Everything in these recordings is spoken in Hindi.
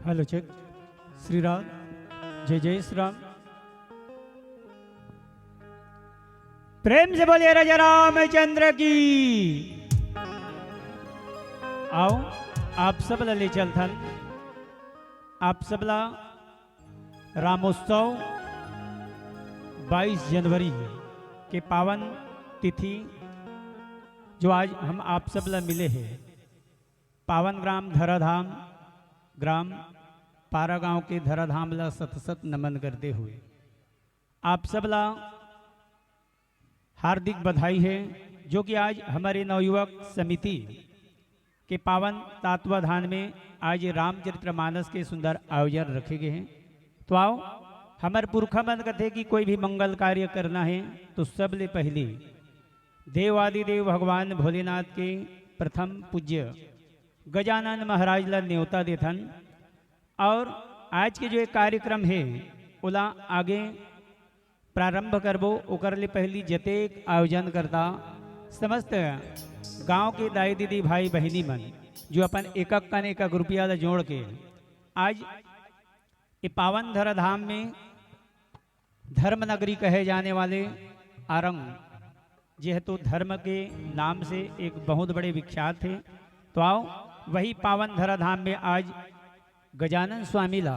Hello check. श्री राम, जय जय श्री राम। प्रेम से बोलिए राजा रामचंद्र की। आओ आप सब ले चलथन, आप सबला रामोत्सव 22 जनवरी के पावन तिथि जो आज हम आप सबला मिले हैं, पावन ग्राम धराधाम ग्राम पारा गांव के धराधाम ला सत सत नमन करते हुए आप सबला हार्दिक बधाई है, जो कि आज हमारे नवयुवक समिति के पावन तत्वाधान में आज रामचरितमानस के सुंदर आयोजन रखे गए हैं। तो आओ हमारे पुरखा मन कहते कि कोई भी मंगल कार्य करना है तो सबले पहले देवादिदेव भगवान भोलेनाथ के प्रथम पूज्य गजानन महाराज ला न्योता देथन। और आज के जो एक कार्यक्रम है ओला आगे प्रारंभ करबो, ओकर ले पहली जतेक आयोजन करता समस्त गांव के दाई दीदी भाई बहनी मन जो अपन एक एक रुपया ला जोड़ के आज ये पावन धराधाम में धर्म नगरी कहे जाने वाले आरंग जेहेतु धर्म के नाम से एक बहुत बड़े विख्यात थे। तो आओ वही पावन धराधाम में आज गजानन स्वामी ला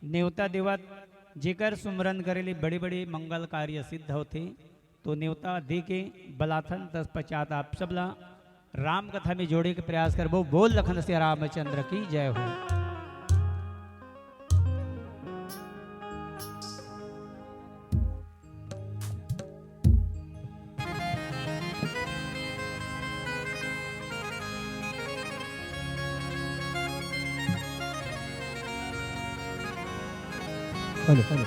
न्योता देवत जेकर सुमरन करेले बड़े बड़े मंगल कार्य सिद्ध होते। तो न्योता दे के बलाथन तत्पश्चात आप सबला राम कथा में जोड़े के प्रयास करबो। बोल लखन से रामचंद्र की जय हो। हेलो हेलो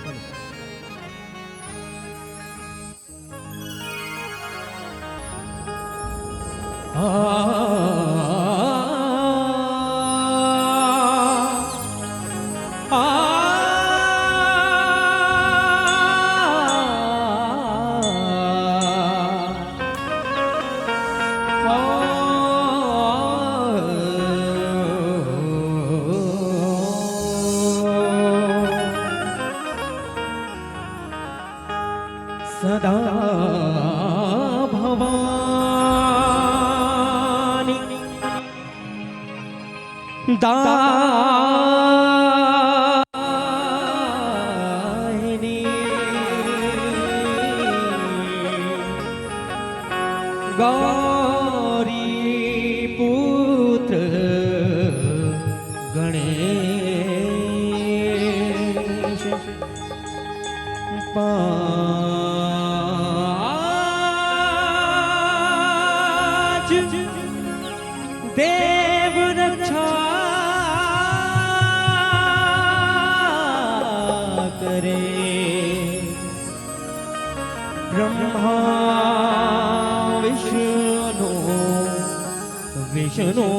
दाहिनी गौरी पुत्र गणेश पाँच देव रक्षा करे ब्रह्मा विष्णु विष्णु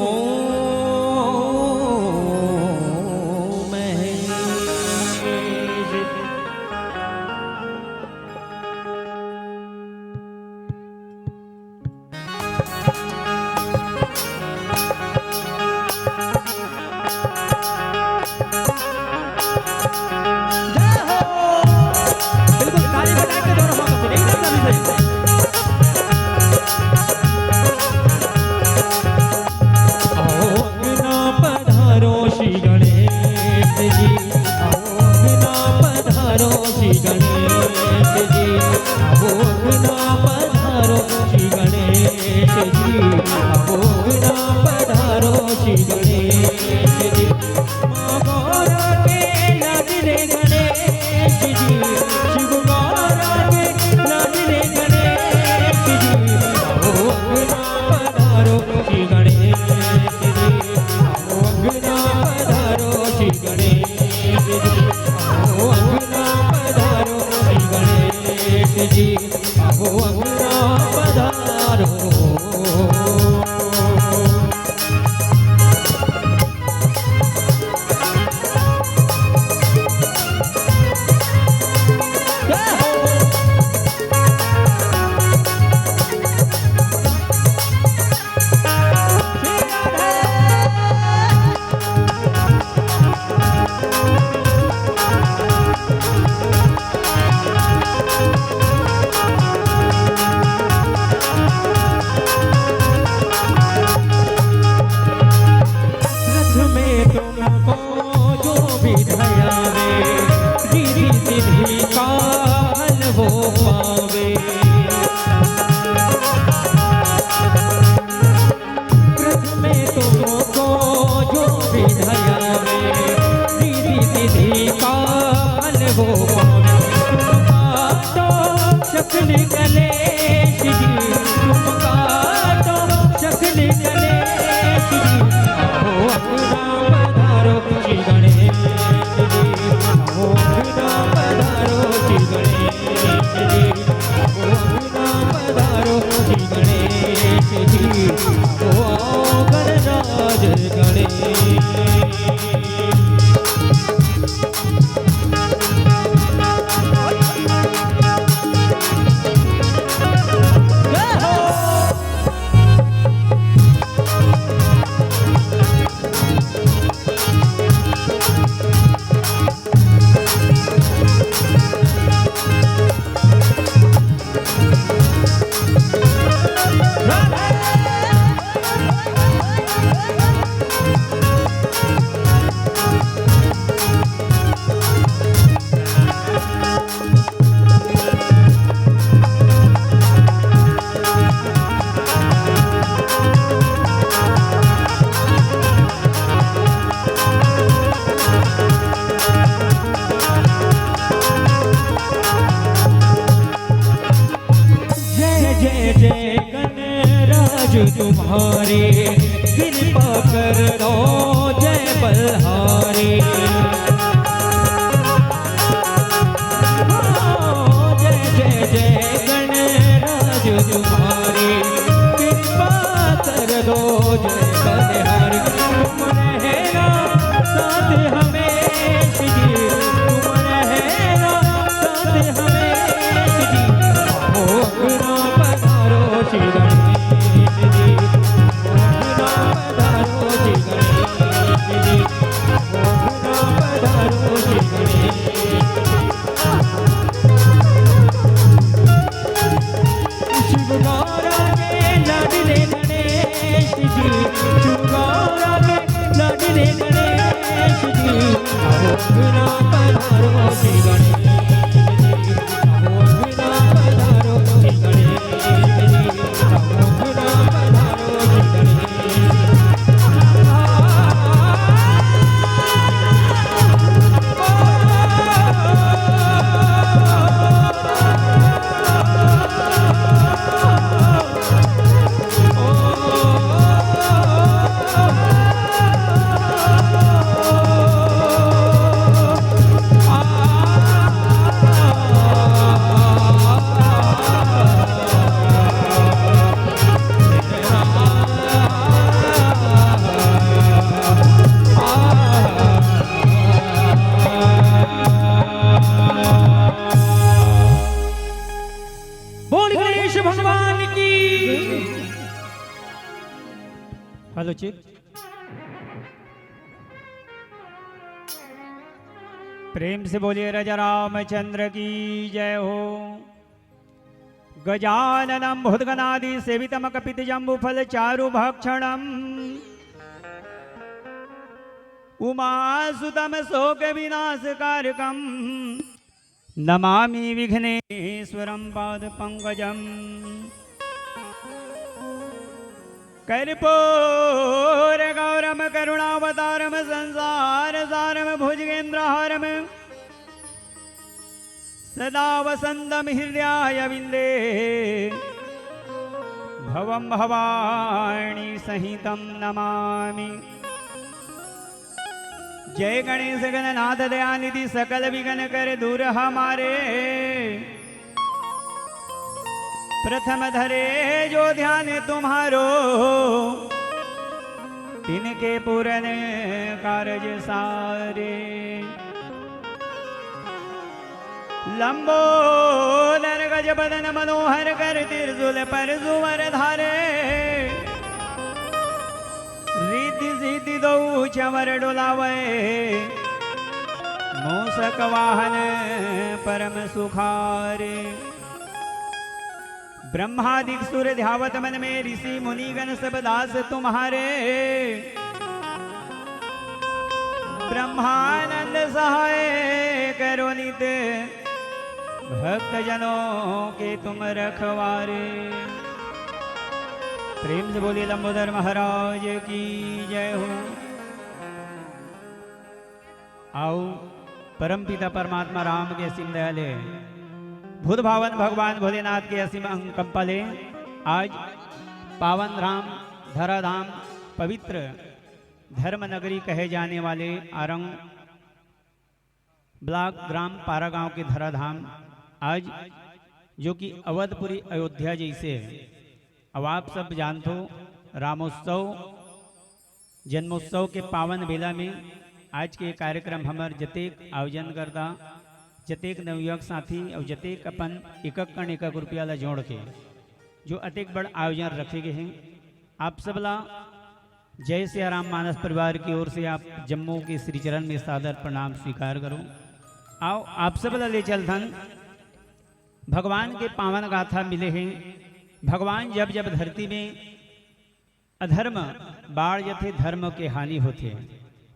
तुम्हारे कृपा कर दो जय बलहारी जय जय जय गणराज तुम्हारे कृपा कर दो जय बलहारी तुम रहना साथ हमें जी तुम रहना साथ हमें जी हो अपना पधारो श्री लाडले बिना पधारो श्री गणेश जी रामो बिना पधारो श्री गणेश जी रामो बिना पधारो श्री गणेश बोल गणेश भगवान की हेलो चिक प्रेम से बोलिए राजा रामचंद्र की जय हो। गजाननम भूतगणादि सेवितम कपित जम्बु फल चारु भक्षणम उमासुतम शोक विनाशकारकम नमामि विघ्नेश्वरं पाद पंकजम कर्पूर गौरम करुणावतारम संसार सारम भुजगेन्द्रहारम सदा वसंतम हृदयाय विंदे भवम भवानी सहितं नमामि। जय गणेश गणनाथ दयानिधि सकल विघ्न कर दूर हमारे प्रथम धरे जो ध्यान तुम्हारो तिनके पूरन कारज सारे। लंबोदर गज बदन मनोहर कर त्रिशूल पर सुवर धारे रिद्धि सिद्धि दो चमर डोलावे मूषक वाहन परम सुखारे। ब्रह्मादिक सुर ध्यावत मन में ऋषि मुनिगण सब दास तुम्हारे ब्रह्मानंद सहाय करो नित भक्त जनों के तुम रखवारे। प्रेम से बोलिए लंबोदर महाराज की जय हो। आओ परम पिता परमात्मा राम के असीम दयाले भूत भावन भगवान भोलेनाथ के असीम कंपले आज पावन राम धराधाम पवित्र धर्म नगरी कहे जाने वाले आरंग ब्लॉक ग्राम पारा गांव के धराधाम आज जो कि अवधपुरी अयोध्या जैसे अब आप सब जानते हो रामोत्सव जन्मोत्सव के पावन बेला में आज के कार्यक्रम हमार जतेक आयोजन करता जतेक नवयुवक साथी और जतेक अपन एक कण एक रुपया ला जोड़ के जो अतेक बड़ आयोजन रखे गए हैं आप सबला जय सिया राम मानस परिवार की ओर से आप जम्मू के श्री चरण में सादर प्रणाम स्वीकार करो। आओ आप सबला ले चल धन भगवान के पावन गाथा मिले हैं। भगवान जब जब धरती में अधर्म बाढ़ जथे धर्म के हानि होते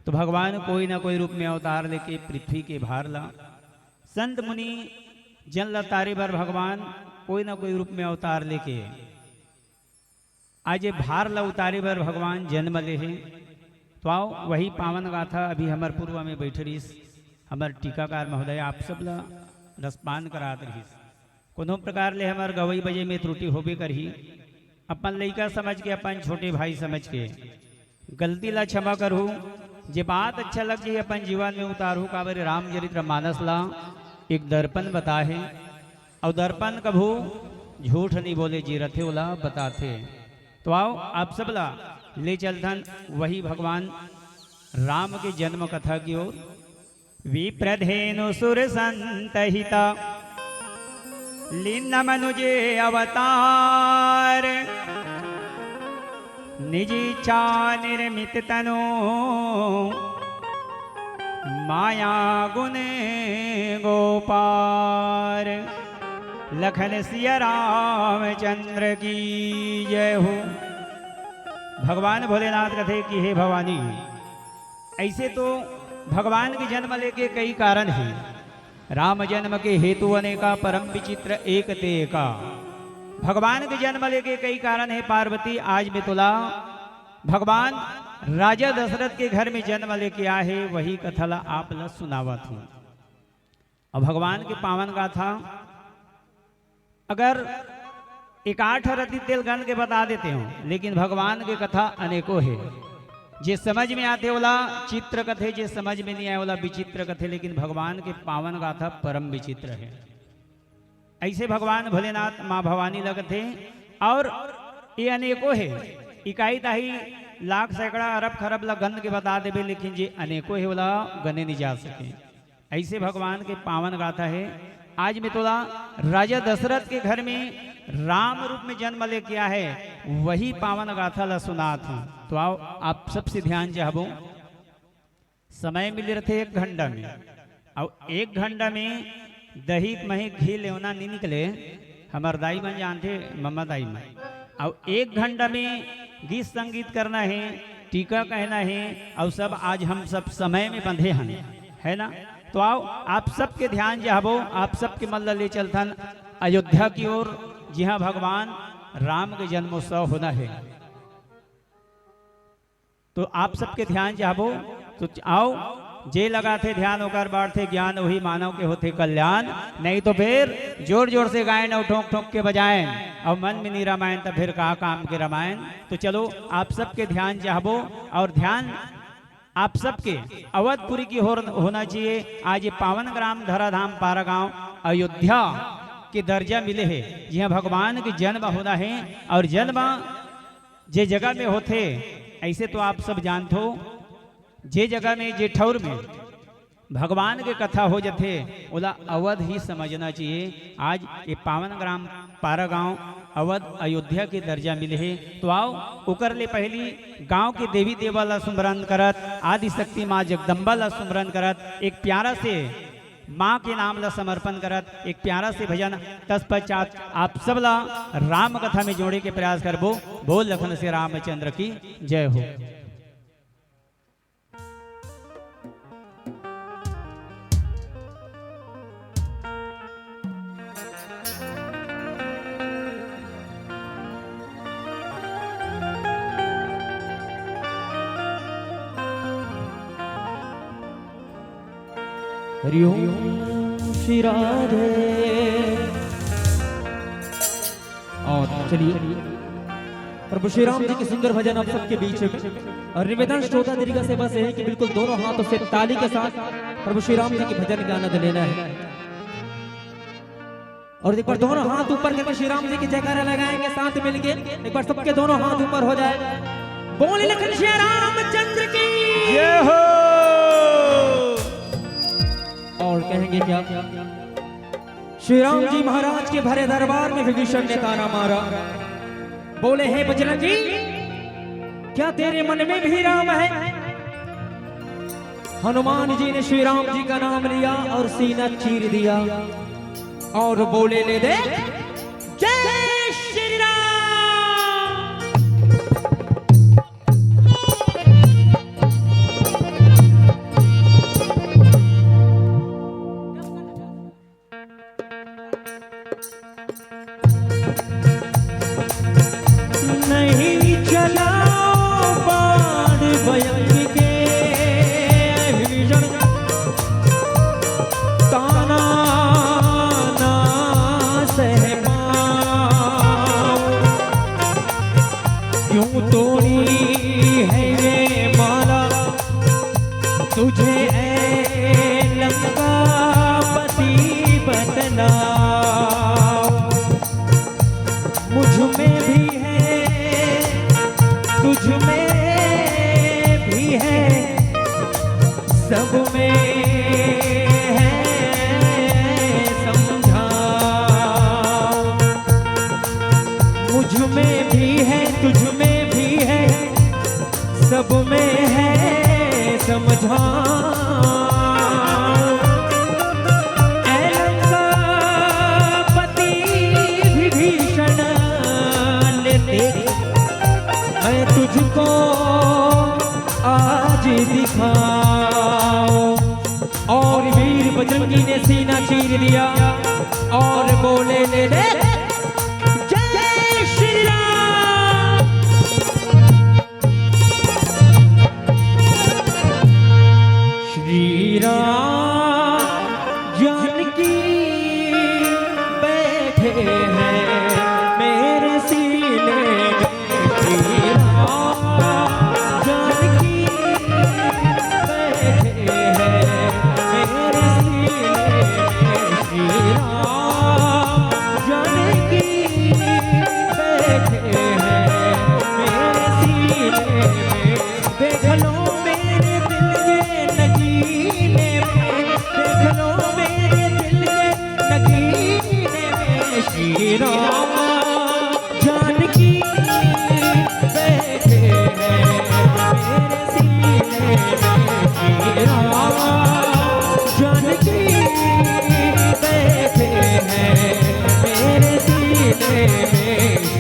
तो भगवान कोई ना कोई रूप में अवतार लेके पृथ्वी के भार ला संत मुनि जन लतारे भर भगवान कोई ना कोई रूप में अवतार लेके आज ये भार ला उतारे भर भगवान जन्म ले हैं। तो आओ वही पावन गाथा अभी हमार पूर्व में बैठे रही हमार टीकाकार महोदय आप सब ला रसपान करात रही कोनो प्रकार ले हमार गवई बजे में त्रुटि होबे करही अपन लइका समझ के अपन छोटे भाई समझ के गलती ला क्षमा करू जे बात अच्छा लग जाए अपन जीवन में उतारू काबर रामचरित्र मानस ला एक दर्पण बता है और दर्पण कभू झूठ नहीं बोले जी रथे उला बताते। तो आओ आप सब ला ले चलथन वही भगवान राम के जन्म कथा की ओर। विप्रधेनु सुर संतहिता लीन मनुजे अवतार निजी चा निर्मित तनु माया गुण गोपार। लखन सिया रामचंद्र की जय हो। भगवान भोलेनाथ कथे कि हे भवानी ऐसे तो भगवान के जन्म लेके कई कारण हैं। राम जन्म के हेतु अनेका, परम विचित्र एक ते एका। भगवान के जन्म लेके कई कारण है। पार्वती आज मितुला भगवान राजा दशरथ के घर में जन्म लेके आए है, वही कथला आप ल सुनावत हूं। और भगवान की पावन गाथा अगर एक 8 रति तेल गन के बता देते हो, लेकिन भगवान की कथा अनेकों है। जे समझ में आते वाला चित्र कथे, जे समझ में नहीं आए वाला विचित्र कथे, लेकिन भगवान के पावन गाथा परम विचित्र है। ऐसे भगवान भोलेनाथ माँ भवानी लगते और ये अनेकों है। इकाई ताही लाख सैकड़ा अरब खरब ला गंध के बता देवे, लेकिन जे अनेकों है वाला गने नहीं जा सके। ऐसे भगवान के पावन गाथा है। आज में तोला राजा दशरथ के घर में राम रूप में जन्म ले किया है, वही पावन गाथा ला सुनात हूं। तो आओ आप सबसे ध्यान चाहबो। समय मिल रहे थे 1 घंटा में, और 1 घंटा में दही मही घी लेवना नहीं निकले। हमार दाई मन जानते, मम्मा दाई मन। और 1 घंटा में गीत संगीत करना है, टीका कहना है, और सब आज हम सब समय में बंधे हैं, है ना। तो आओ आप सबके ध्यान चाहबो, आप सबके मल्ल ले चलथन अयोध्या की ओर, जहाँ भगवान राम के जन्मोत्सव होना है। तो आप सबके ध्यान चाहबो। तो आओ, जे लगा थे ध्यान होकर बाढ़ते ज्ञान, वही मानव के होते कल्याण। नहीं तो फिर जोर जोर से गायन और ठोक ठोक के बजाएं, और मन में नहीं रामायण, तो फिर कहा काम के रामायण। तो चलो आप सबके ध्यान चाहबो, और ध्यान आप सबके अवधपुरी की होना चाहिए। आज ये पावन ग्राम धराधाम पारा गांव अयोध्या के दर्जा मिले है, जहाँ भगवान के जन्म होना है। और जन्म जे जगह में होते, ऐसे तो आप सब जानते हो, जे जगह में जे ठौर में भगवान के कथा हो जाते, ओला अवध ही समझना चाहिए। आज ये पावन ग्राम पारा गांव अवध अयोध्या के दर्जा मिले है। तो आओ उकर ले पहली गांव के देवी देवा ला सुमरन करत, आदि शक्ति माँ जगदम्बा ला सुमरन करत, एक प्यारा से माँ के नाम ला समर्पण करत, एक प्यारा से भजन। तत्पश्चात आप सब ला राम कथा में जोड़े के प्रयास करबो। बोल लखन से रामचंद्र की जय हो। हरि ओम श्री राधे। और चलिए प्रभु श्री राम जी की सुंदर भजन आप सबके बीच में। और निवेदन श्रोता तरीका से बस है कि बिल्कुल दोनों हाथों से ताली के साथ प्रभु श्री राम जी की भजन का आनंद लेना है। और एक बार दोनों हाथ ऊपर करके श्री राम जी की जयकारा लगाएंगे साथ मिलके। एक बार सबके दोनों हाथ ऊपर हो जाए। बोले लखन श्री रामचंद्र की जय हो। और कहेंगे क्या? श्री राम जी महाराज के भरे दरबार में विभीषण ने ताना मारा, बोले हे बजरंगी, क्या तेरे मन में भी राम है? हनुमान जी ने श्री राम जी का नाम लिया और सीना चीर दिया और बोले ले दे जय श्री राम। नहीं चला बाण भयंकर के विभीषण, ताना ना सह पाऊं। क्यों तोड़ी है ये माला तुझे ऐ लंका पति बतलाओ। मुझ में भी तुझ में भी है, सब में है, समझाओ। मुझ में भी है, तुझ में भी है, सब में है, समझाओ। ऐ लंकापति विभीषण ले देख, मैं तुझको आज दिखाऊं। बजरंगी ने सीना चीर दिया और बोले ले ले जय श्री राम। श्री राम जानकी बैठे हैं मेरे सीने में। श्री राम जानकी बैठे हैं मेरे सीने में। श्री राम जानकी बैठे हैं मेरे सीने में। देख लो मेरे दिल के नगीने में, देख लो मेरे दिल के नगीने में। श्री राम जानकी बैठे हैं मेरे सीने में। श्री राम जानकी बैठे हैं मेरे सीने में।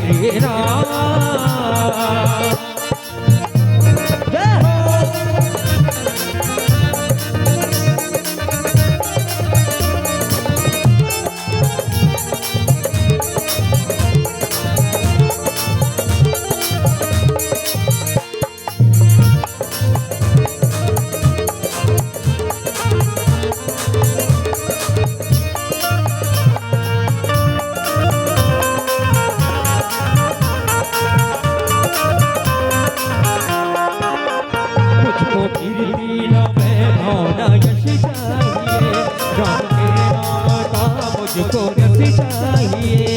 श्री राम जय हो। मुझको कीर्ति न वैभव न यश चाहिए, राम के नाम का मुझको यश चाहिए।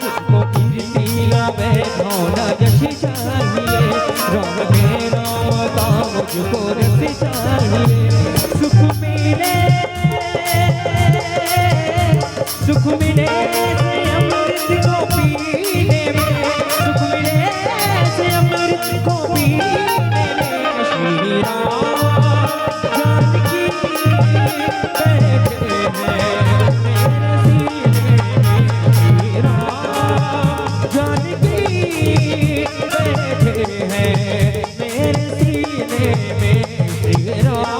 मुझको कीर्ति न वैभव न यश चाहिए, राम के नाम का मुझको यश चाहिए। सुख मिले, सुख मिले से अमृत को पीने में, सुख मिले से अमृत को पीने में। श्री राम जानकी बैठे हैं मेरे सीने में। श्री राम जानकी बैठे हैं मेरे सीने में। श्री राम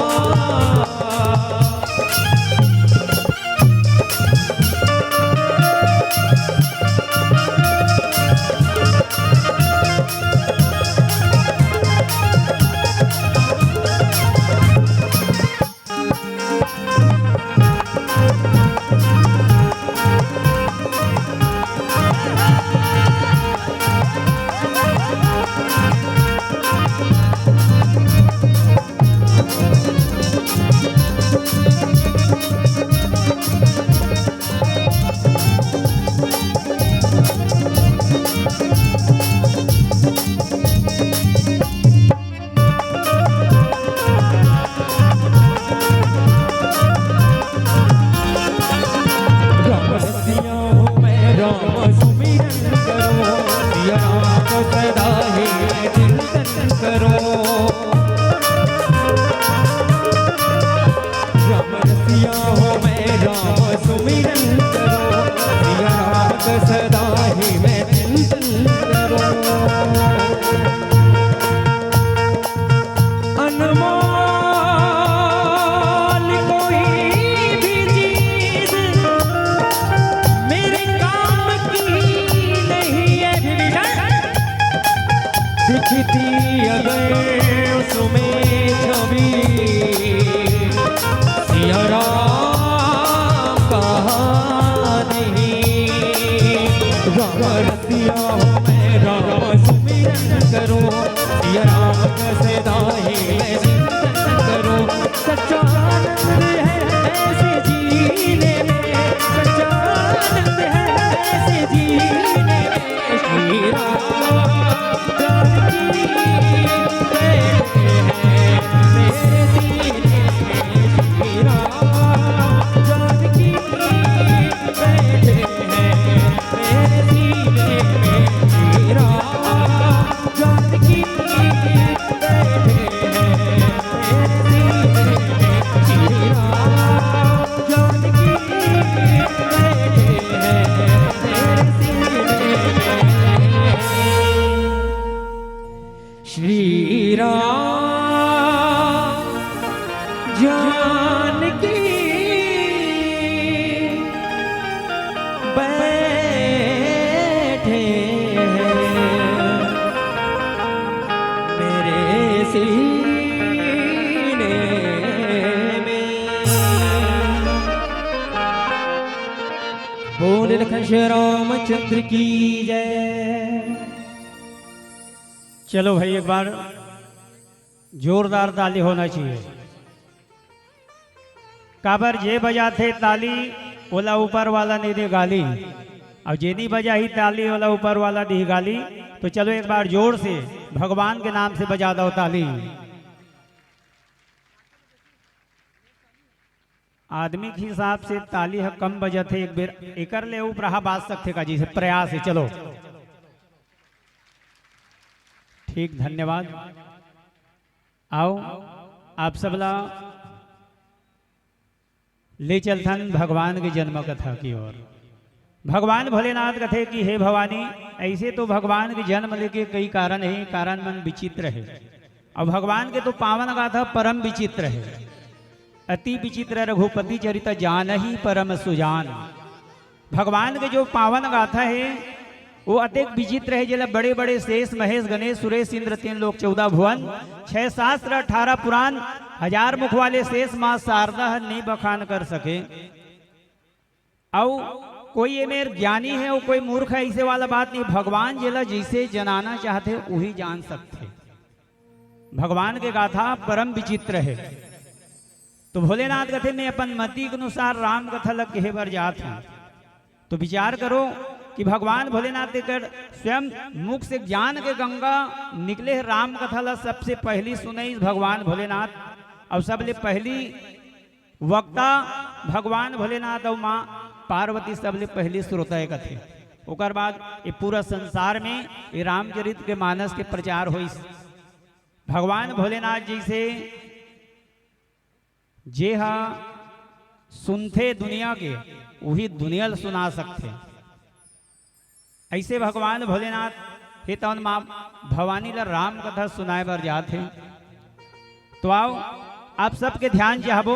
बैठे मेरे सीने में। बोल लखन श्री रामचंद्र की जय। चलो भाई एक बार जोरदार ताली होना चाहिए। काबर जे बजाते ताली ओला ऊपर वाला नहीं दे गाली, और जे नहीं बजा ही ताली ओला ऊपर वाला दी गाली। तो चलो एक बार जोर से भगवान के नाम से बजा दो ताली। आदमी के हिसाब से ताली है कम बजत है, एक बेर एकर ले ऊपर बाज सकते का जी से प्रयास है। चलो ठीक, धन्यवाद। आओ आप सबला ले चलथन भगवान की जन्म कथा की ओर। भगवान भोलेनाथ कथे कि हे भवानी, ऐसे तो भगवान के जन्म लेके कई कारण है, कारण मन विचित्र है। और भगवान के तो पावन गाथा परम विचित्र है। अति विचित्र रघुपति चरित जान ही परम सुजान। भगवान के जो पावन गाथा है वो अत्यंत विचित्र है। जिला बड़े बड़े शेष महेश गणेश सुरेश इंद्र 3 लोक 14 भुवन 6 शास्त्र 18 पुराण 1000 मुख वाले शेष माँ शारदा नहीं बखान कर सके। और कोई ये मेरे ज्ञानी है और कोई मूर्ख है, ऐसे वाला बात नहीं। भगवान जिला जिसे जनाना चाहते वही जान सकते। भगवान के गाथा परम विचित्र है। तो भोलेनाथ कथे में अपन मति के अनुसार राम कथा लग कहे बर जात हैं। तो विचार करो कि भगवान भोलेनाथ देकर स्वयं मुख से ज्ञान के गंगा निकले है। राम कथा ला सबसे पहली सुनई भगवान भोलेनाथ, और सबले पहली वक्ता भगवान भोलेनाथ और माँ पार्वती सबले पहली श्रोता कथे। ओकर बाद ये पूरा संसार में ये रामचरित के मानस के प्रचार हुई। भगवान भोलेनाथ जी से जे हा सुनते दुनिया के वही दुनिया सुना सकते। ऐसे भगवान भोलेनाथ हे तवन माँ भवानी ला राम कथा सुनाए बर जाते। तो आओ आप सबके ध्यान चाहबो,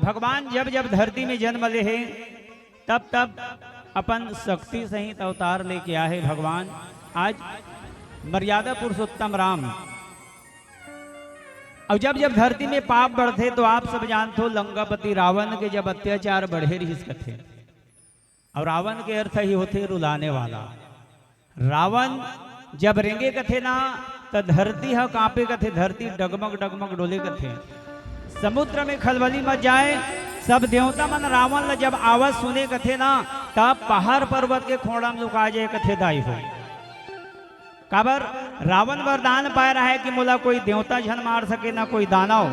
भगवान जब जब धरती में जन्म ले है तब तब अपन शक्ति सहित अवतार लेके आए भगवान। आज मर्यादा पुरुषोत्तम राम। और जब जब धरती में पाप बढ़ते तो आप सब जानते हो लंकापति रावण के जब अत्याचार बढ़े रही कथे। और रावण के अर्थ ही होते रुलाने वाला। रावण जब रेंगे कथे ना तो धरती हा कांपे कथे, धरती डगमग डगमग डोले कथे। समुद्र में खलबली मच जाए। सब देवता मन रावण ला जब आवाज सुने कथे ना तब पहाड़ पर्वत के खोड़ा में लुका जाए कथे दाई हो। काबर रावण वरदान पाए रहा है कि मोला कोई देवता झन मार सके, ना कोई दानव,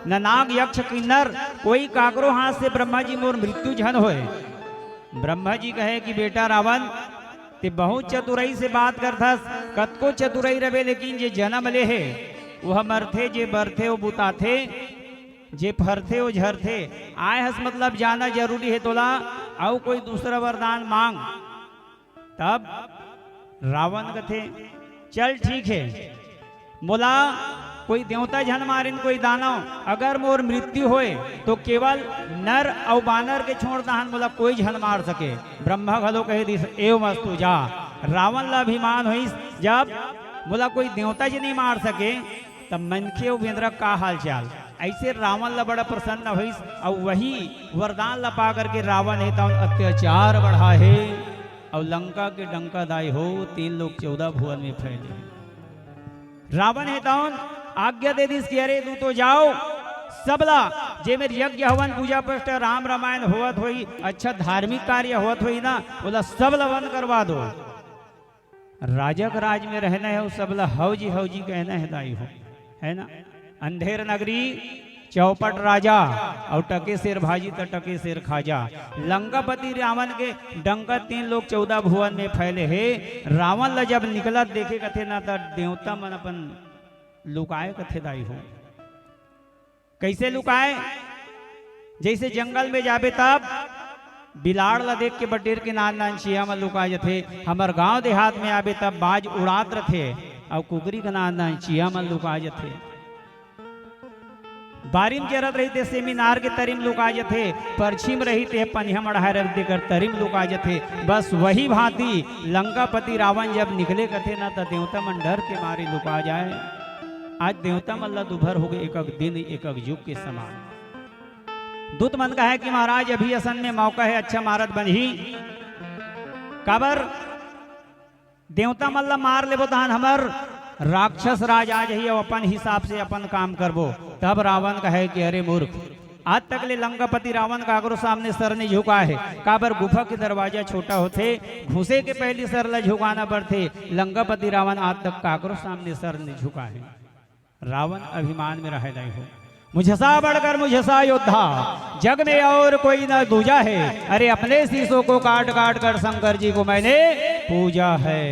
न नाग यक्ष किन्नर, कोई काकरो हाथ से ब्रह्मा जी मोर मृत्यु झन होए। ब्रह्मा जी कहे कि बेटा रावण ते बहुत चतुराई से बात करथस, कतको चतुराई रवे, लेकिन जे जन्म ले है वह मरथे, जे बरथे वो बुताथे, जे फरथे वो झरथे। आए हस मतलब जाना जरूरी है तोला, आओ कोई दूसरा वरदान मांग। तब रावण कथे चल ठीक है, मोला कोई देवता झन मारिन, कोई दानव, अगर मोर मृत्यु होए तो केवल नर और बानर के छोड़ दहन, मोला कोई झन मार सके। ब्रह्मा घलो कहे दिस एव मस्तु जा। रावण ला अभिमान हुई जब मोला कोई देवता जी नहीं मार सके तब मनखे और वेंद्र का हाल चाल। ऐसे रावण ला बड़ा प्रसन्न हुई और वही वरदान ला पा करके रावण है तो अत्याचार बढ़ा है और लंका के डंका दाई हो 3 लोग 14 भुवन में फैले। रावण है तो आज्ञा दे दी कि अरे तू तो जाओ सबला जे मेरे यज्ञ हवन पूजा पष्ट राम रामायण होवत होई, अच्छा धार्मिक कार्य होवत होई ना, बोला सबला वन करवा दो। राजा का राज में रहना है, सबला हौजी हौजी कहना है दाई हो, है ना। अंधेर नगरी चौपट राजा और टके शेर भाजी तो टके शेर खाजा। लंकापति रावण के डंका 3 लोग 14 भुवन में फैले है। रावण ला जब निकला देखे कथे ना तो देवता मन अपन लुकाए कथे दाई हो। कैसे लुकाए? जैसे जंगल में जाबे तब बिलाड़ ला देख के बटेर के नान नान चिया में लुका जथे। हमार गांव देहात में आबे तब बाज उड़ात रथे और कुकरी का नान नान चिया में लुका जथे। बारिम चरत रही थे सेमिनार के तरिम लुका जथे, परछिम रही थे पनिहम अढ़ाई देकर तरिम लुका जथे। बस वही भांति लंकापति रावण जब निकले कथे ना तो देवता मन डर के मारे लुका जाए। आज देवता मल्ला दुभर हो गए, एक दिन एक युग के समान। दूत मन का है कि महाराज अभी असन में मौका है, अच्छा मारत बंधी काबर देवता मल्ला मार ले बोतान हमर राक्षस राज आज ही अपन हिसाब से अपन काम करबो। तब रावण कहे कि अरे मूर्ख, आज तक ले लंकापति रावण कागरो सामने सर नहीं झुका है। काबर गुफा के दरवाजा छोटा होते, घुसे के पहले सर ला झुकाना पड़ते। लंकापति रावण आज तक कागरो सामने सर नहीं झुका है। रावण अभिमान में रह गए हो, मुझसा बढ़कर मुझसा योद्धा जग में और कोई न दूजा है। अरे अपने शीशों को काट काट कर शंकर जी को मैंने पूजा है।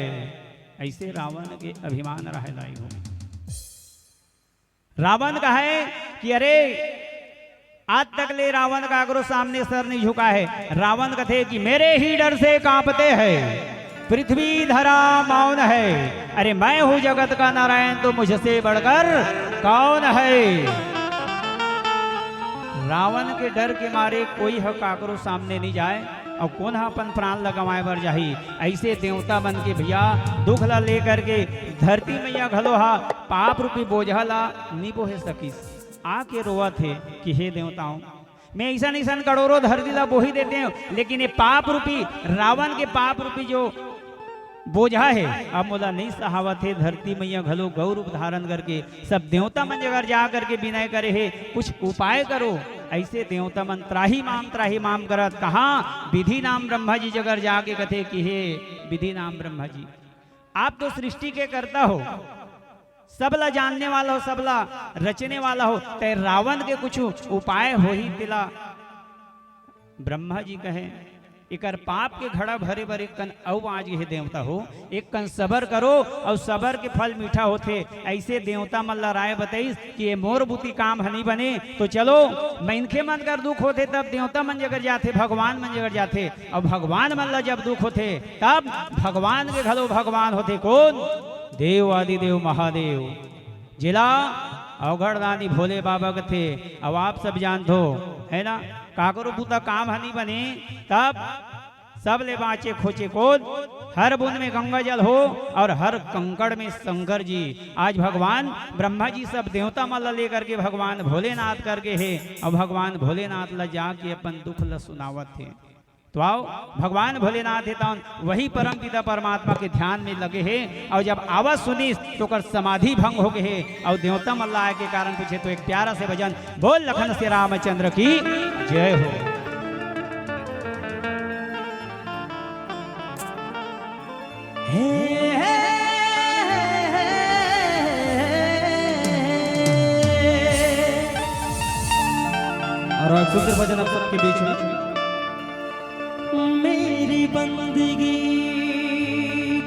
ऐसे रावण के अभिमान रह लाई हो। रावण कहे कि अरे आज तक ले रावण का अगरो सामने सर नहीं झुका है। रावण कथे कि मेरे ही डर से कांपते हैं, पृथ्वी धरा मौन है। अरे मैं हूं जगत का नारायण, तो मुझसे बढ़कर कौन है। रावण के डर के मारे कोई ह काकरो सामने नहीं जाए और कौन हा अपन प्राण लगवाए बर जाही। ऐसे देवता बन के भैया दुख ला लेकर के धरती मैया घलो हा पाप रूपी बोझा ला नी बोहे सकीस। आके रोआ थे कि हे देवताओं, मैं ऐसा नहीं सन करोड़ों धरती ला बोही देते हैं, लेकिन ये पाप रूपी रावण के पाप रूपी जो बोझा है अब मोला नहीं सहावत है। धरती मैया घलो गौरूप धारण करके सब देवता मन जगह जा करके विनय करे है, कुछ उपाय करो। ऐसे देवता मन त्राही माम करत कहाँ विधि नाम ब्रह्मा जी जगह जाके कथे कि हे विधि नाम ब्रह्मा जी, आप तो सृष्टि के करता हो, सबला जानने वाला हो, सबला रचने वाला हो, ते रावण के कुछ उपाय हो ही तिला। ब्रह्मा जी कहे इकर पाप के घड़ा भरे भरे कन औ आज ये देवता हो, एक कन सबर करो और सबर के फल मीठा होते। ऐसे देवता मल्ला राय बताइस कि ये मोर बुती काम हनी बने तो चलो मैनखे मन कर दुख होते तब देवता मन जगह जाते, भगवान मन जगह जाते। और भगवान मल्ला जब दुख होते तब भगवान के घलो भगवान होते। कौन? देव आदि देव महादेव जिला अवघड़दानी भोले बाबा के थे। अब आप सब जान दो है ना, काकरो बूता काम हनी बने तब सब ले बाँचे खोचे कोद। हर बूंद में गंगा जल हो और हर कंकड़ में शंकर जी। आज भगवान ब्रह्मा जी सब देवता मल्ला लेकर के भगवान भोलेनाथ करके है और भगवान भोलेनाथ ला जाके अपन दुख ला सुनावत थे। तो आओ भगवान भोलेनाथ है तो वही परम पिता परमात्मा के ध्यान में लगे हैं। और जब आवाज सुनी तो कर समाधि भंग हो गए है और देवता मल्ला आए के कारण पूछे तो एक प्यारा से भजन बोल लखन से रामचंद्र की जय हो। और एक सुंदर भजन आप सबके बीच में। मेरी बंदगी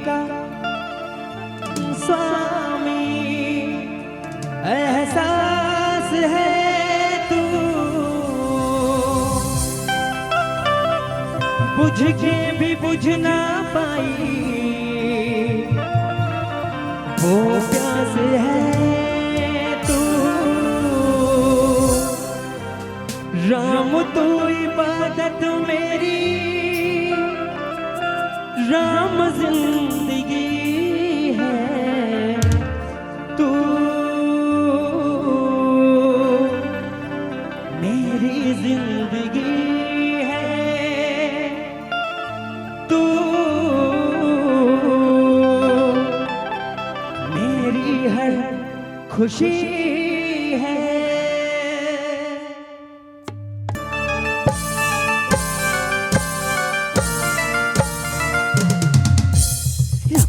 का स्वामी एहसास है तू, बुझ के भी बुझ ना पाई वो प्यास है तू। राम तू इबादत मेरी, राम जिंदगी है तू, मेरी जिंदगी है तू, मेरी हर खुशी है।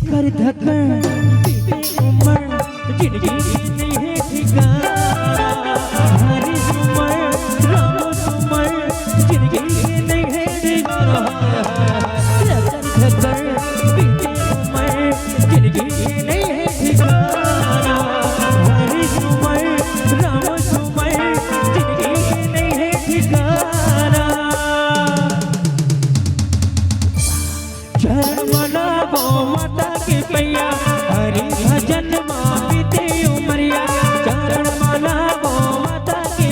कर धकर बीते उम्र जिंदगी नहीं है ठिकाना, हरी उम्र राम उम्र जिंदगी नहीं है ठिकाना। कर धकर बीते उम्र जिंदगी नहीं है ठिकाना, हरी उम्र राम उम्र जिंदगी नहीं है ठिकाना। जन्मना वो माता के पैया हरि भजन माँ बीते उमरिया, चरण माला वो माता के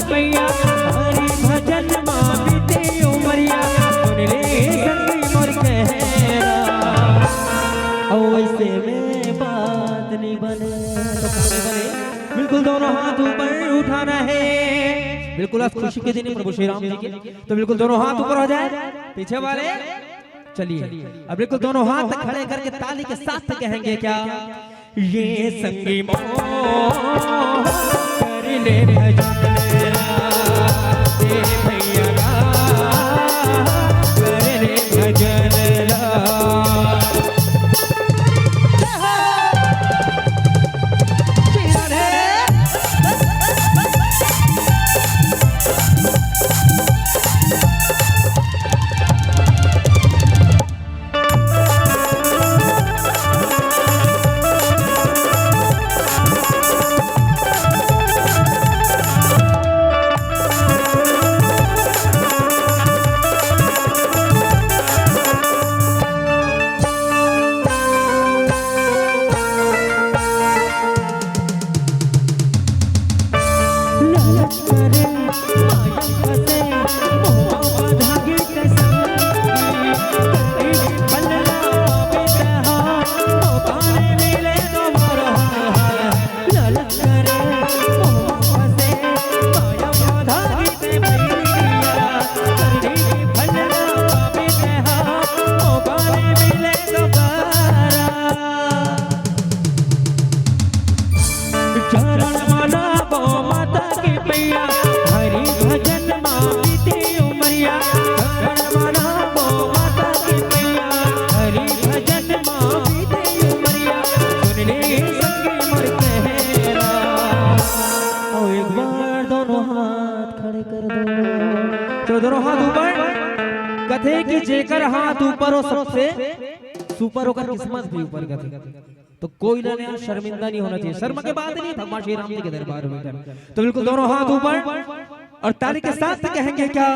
जोड़े में बात नहीं बने तो नहीं बने। बिल्कुल दोनों हाथ ऊपर उठाना है। बिल्कुल आज खुशी के दिन है प्रभु श्री राम जी के, तो बिल्कुल दोनों हाथ ऊपर हो जाए पीछे वाले। चलिए अब बिल्कुल दोनों हाथ खड़े करके ताली के साथ कहेंगे क्या, ये संगी मोह कर ले भजन भैया कर ले भजन कथे कि जेकर हाथ ऊपर हो सबसे सुपर होकर किस्मत भी ऊपर कथे। तो कोई ना शर्मिंदा नहीं होना चाहिए, शर्म के बात नहीं, भगवान श्री राम जी के दरबार में। तो बिल्कुल दोनों हाथ ऊपर और ताली के साथ कहेंगे क्या,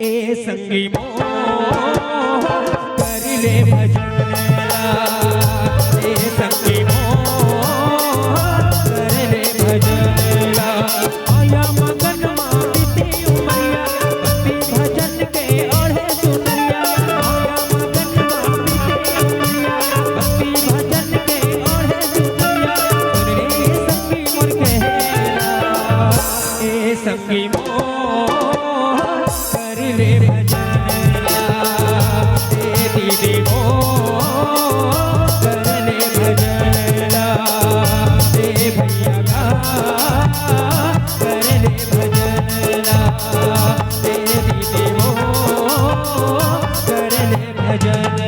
ए संगी मोह कर ले भजन ए संगी मोह कर ले भजन आया मगन मांगते उमरिया भक्ति भजन के ओढ़े सुनरिया आया मगन मांगते उमरिया भक्ति भजन के ओढ़े सुनरिया सुन रे संगी मोर कहला ए संगी मोह कर ले भजन ए दीदी मोह कर ले भजन ए भैया का कर ले भजन ए दीदी मोह कर ले भजन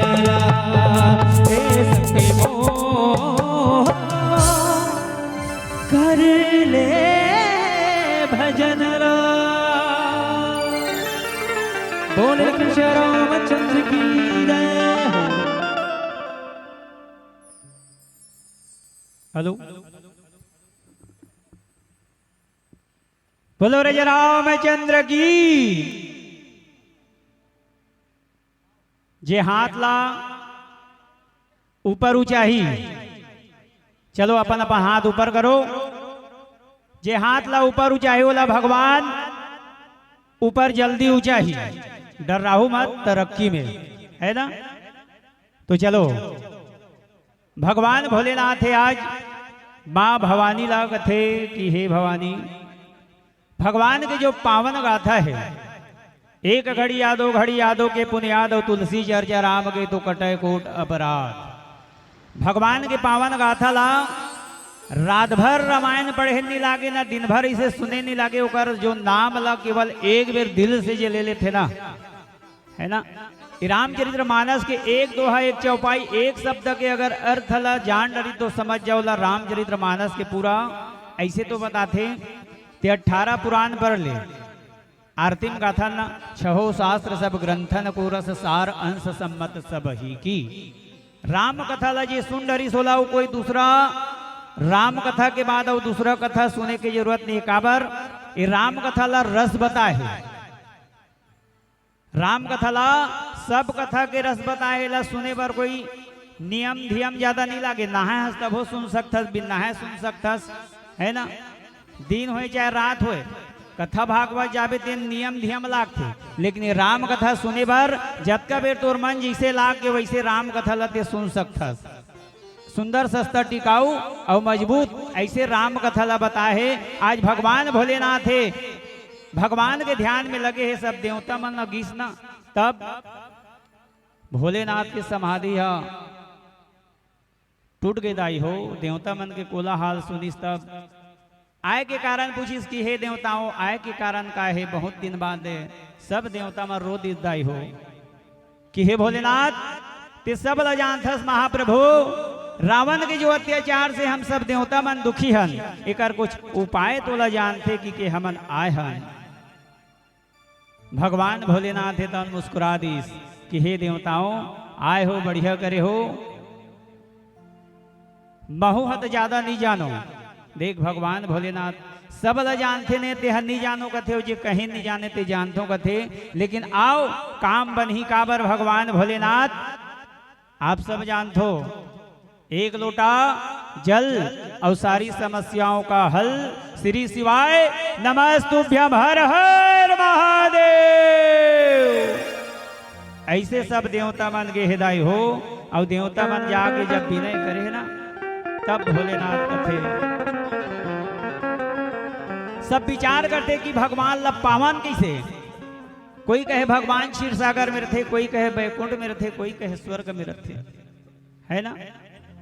ए संगी मोह कर ले भजन। बोले कृष्ण रामचंद्र की जय। हेलो बोलो राजा रामचंद्र की। जे हाथ ला ऊपर ऊंचाही, चलो अपन अपन हाथ ऊपर करो। जे हाथ ला ऊपर ऊंचाही बोला भगवान ऊपर जल्दी ऊंचाही, डर राहू मत तरक्की में, है ना। तो चलो भगवान भोलेनाथ है आज माँ भवानी ला कथे कि हे भवानी, भगवान के जो पावन गाथा है, एक घड़ी यादो घड़ी यादो के पुण्य यादो तुलसी चर्चा राम के तो कटय कोट अपराध। भगवान के पावन गाथा ला रात भर रामायण पढ़े नहीं लागे ना दिन भर इसे सुने नहीं लागे, ओकर जो नाम ला केवल एक बेर दिल से जे ले लेते ना, है ना। रामचरित्र मानस के एक दोहा एक चौपाई एक शब्द के अगर अर्थ ला जान डरी तो समझ जाओ ला रामचरित्र मानस के पूरा ऐसे तो बताते ते 18 पुराण पढ़ ले आरतीम गाथा न 6 शास्त्र सब ग्रंथन को रस सार अंश सम्मत सब ही की। राम कथा ला जे सुन डरी सोला कोई दूसरा राम कथा के बाद और दूसरा कथा सुने की जरूरत नहीं। काबर ये राम कथा ला रस बताए, राम कथा ला सब कथा के रस बताए ला सुने पर कोई नियम धियम ज्यादा नहीं लागे। नहा हस तब हो सुन सकथस, बिन नहा सुन सकथस, है ना। दिन हो चाहे रात हो, कथा भागवत जाबे तेन नियम धियम लागथे, लेकिन राम कथा सुने बर जतका बेर तोर मन जैसे लाग के वैसे राम कथा ला ते सुन सकथस। सुंदर सस्ता टिकाऊ और मजबूत ऐसे राम कथा ला बताए। आज भगवान भोलेनाथ है, भगवान के ध्यान में लगे हैं सब देवता मन न गीसना, तब भोलेनाथ की समाधि टूट गई दाई हो। देवता मन के कोलाहल सुनिस, तब आय के कारण पूछिस कि हे देवताओं आय के कारण का है। बहुत दिन बाद सब देवता में रो दिस दाई हो कि हे भोलेनाथ ते सब ल जानथस महाप्रभु, रावण के जो अत्याचार से हम सब देवता मन दुखी हन, एकर कुछ उपाय तो ल जानते कि हमन आए हन। भगवान भोलेनाथ है तन मुस्कुरा दिस कि हे देवताओं आए हो बढ़िया करे हो, महु हत ज्यादा नहीं जानो। देख भगवान भोलेनाथ सब ल जानते ने ते नहीं जानो कथे, जे कहीं नहीं जाने ते जानतो कथे, लेकिन आओ काम बन ही काबर भगवान भोलेनाथ आप सब जानतो। एक लोटा जल और सारी समस्याओं का हल। श्री शिवाय नमस्तुभ्यम हर हर महादेव। ऐसे सब देवता मन के हृदय हो, और देवता मन जाके जब विनय करे ना, तब भोलेनाथ कथे सब विचार करते कि भगवान लब पावन कैसे। कोई कहे भगवान क्षीर सागर में रहते, कोई कहे बैकुंठ में रहते, कोई कहे स्वर्ग में रहते, है ना।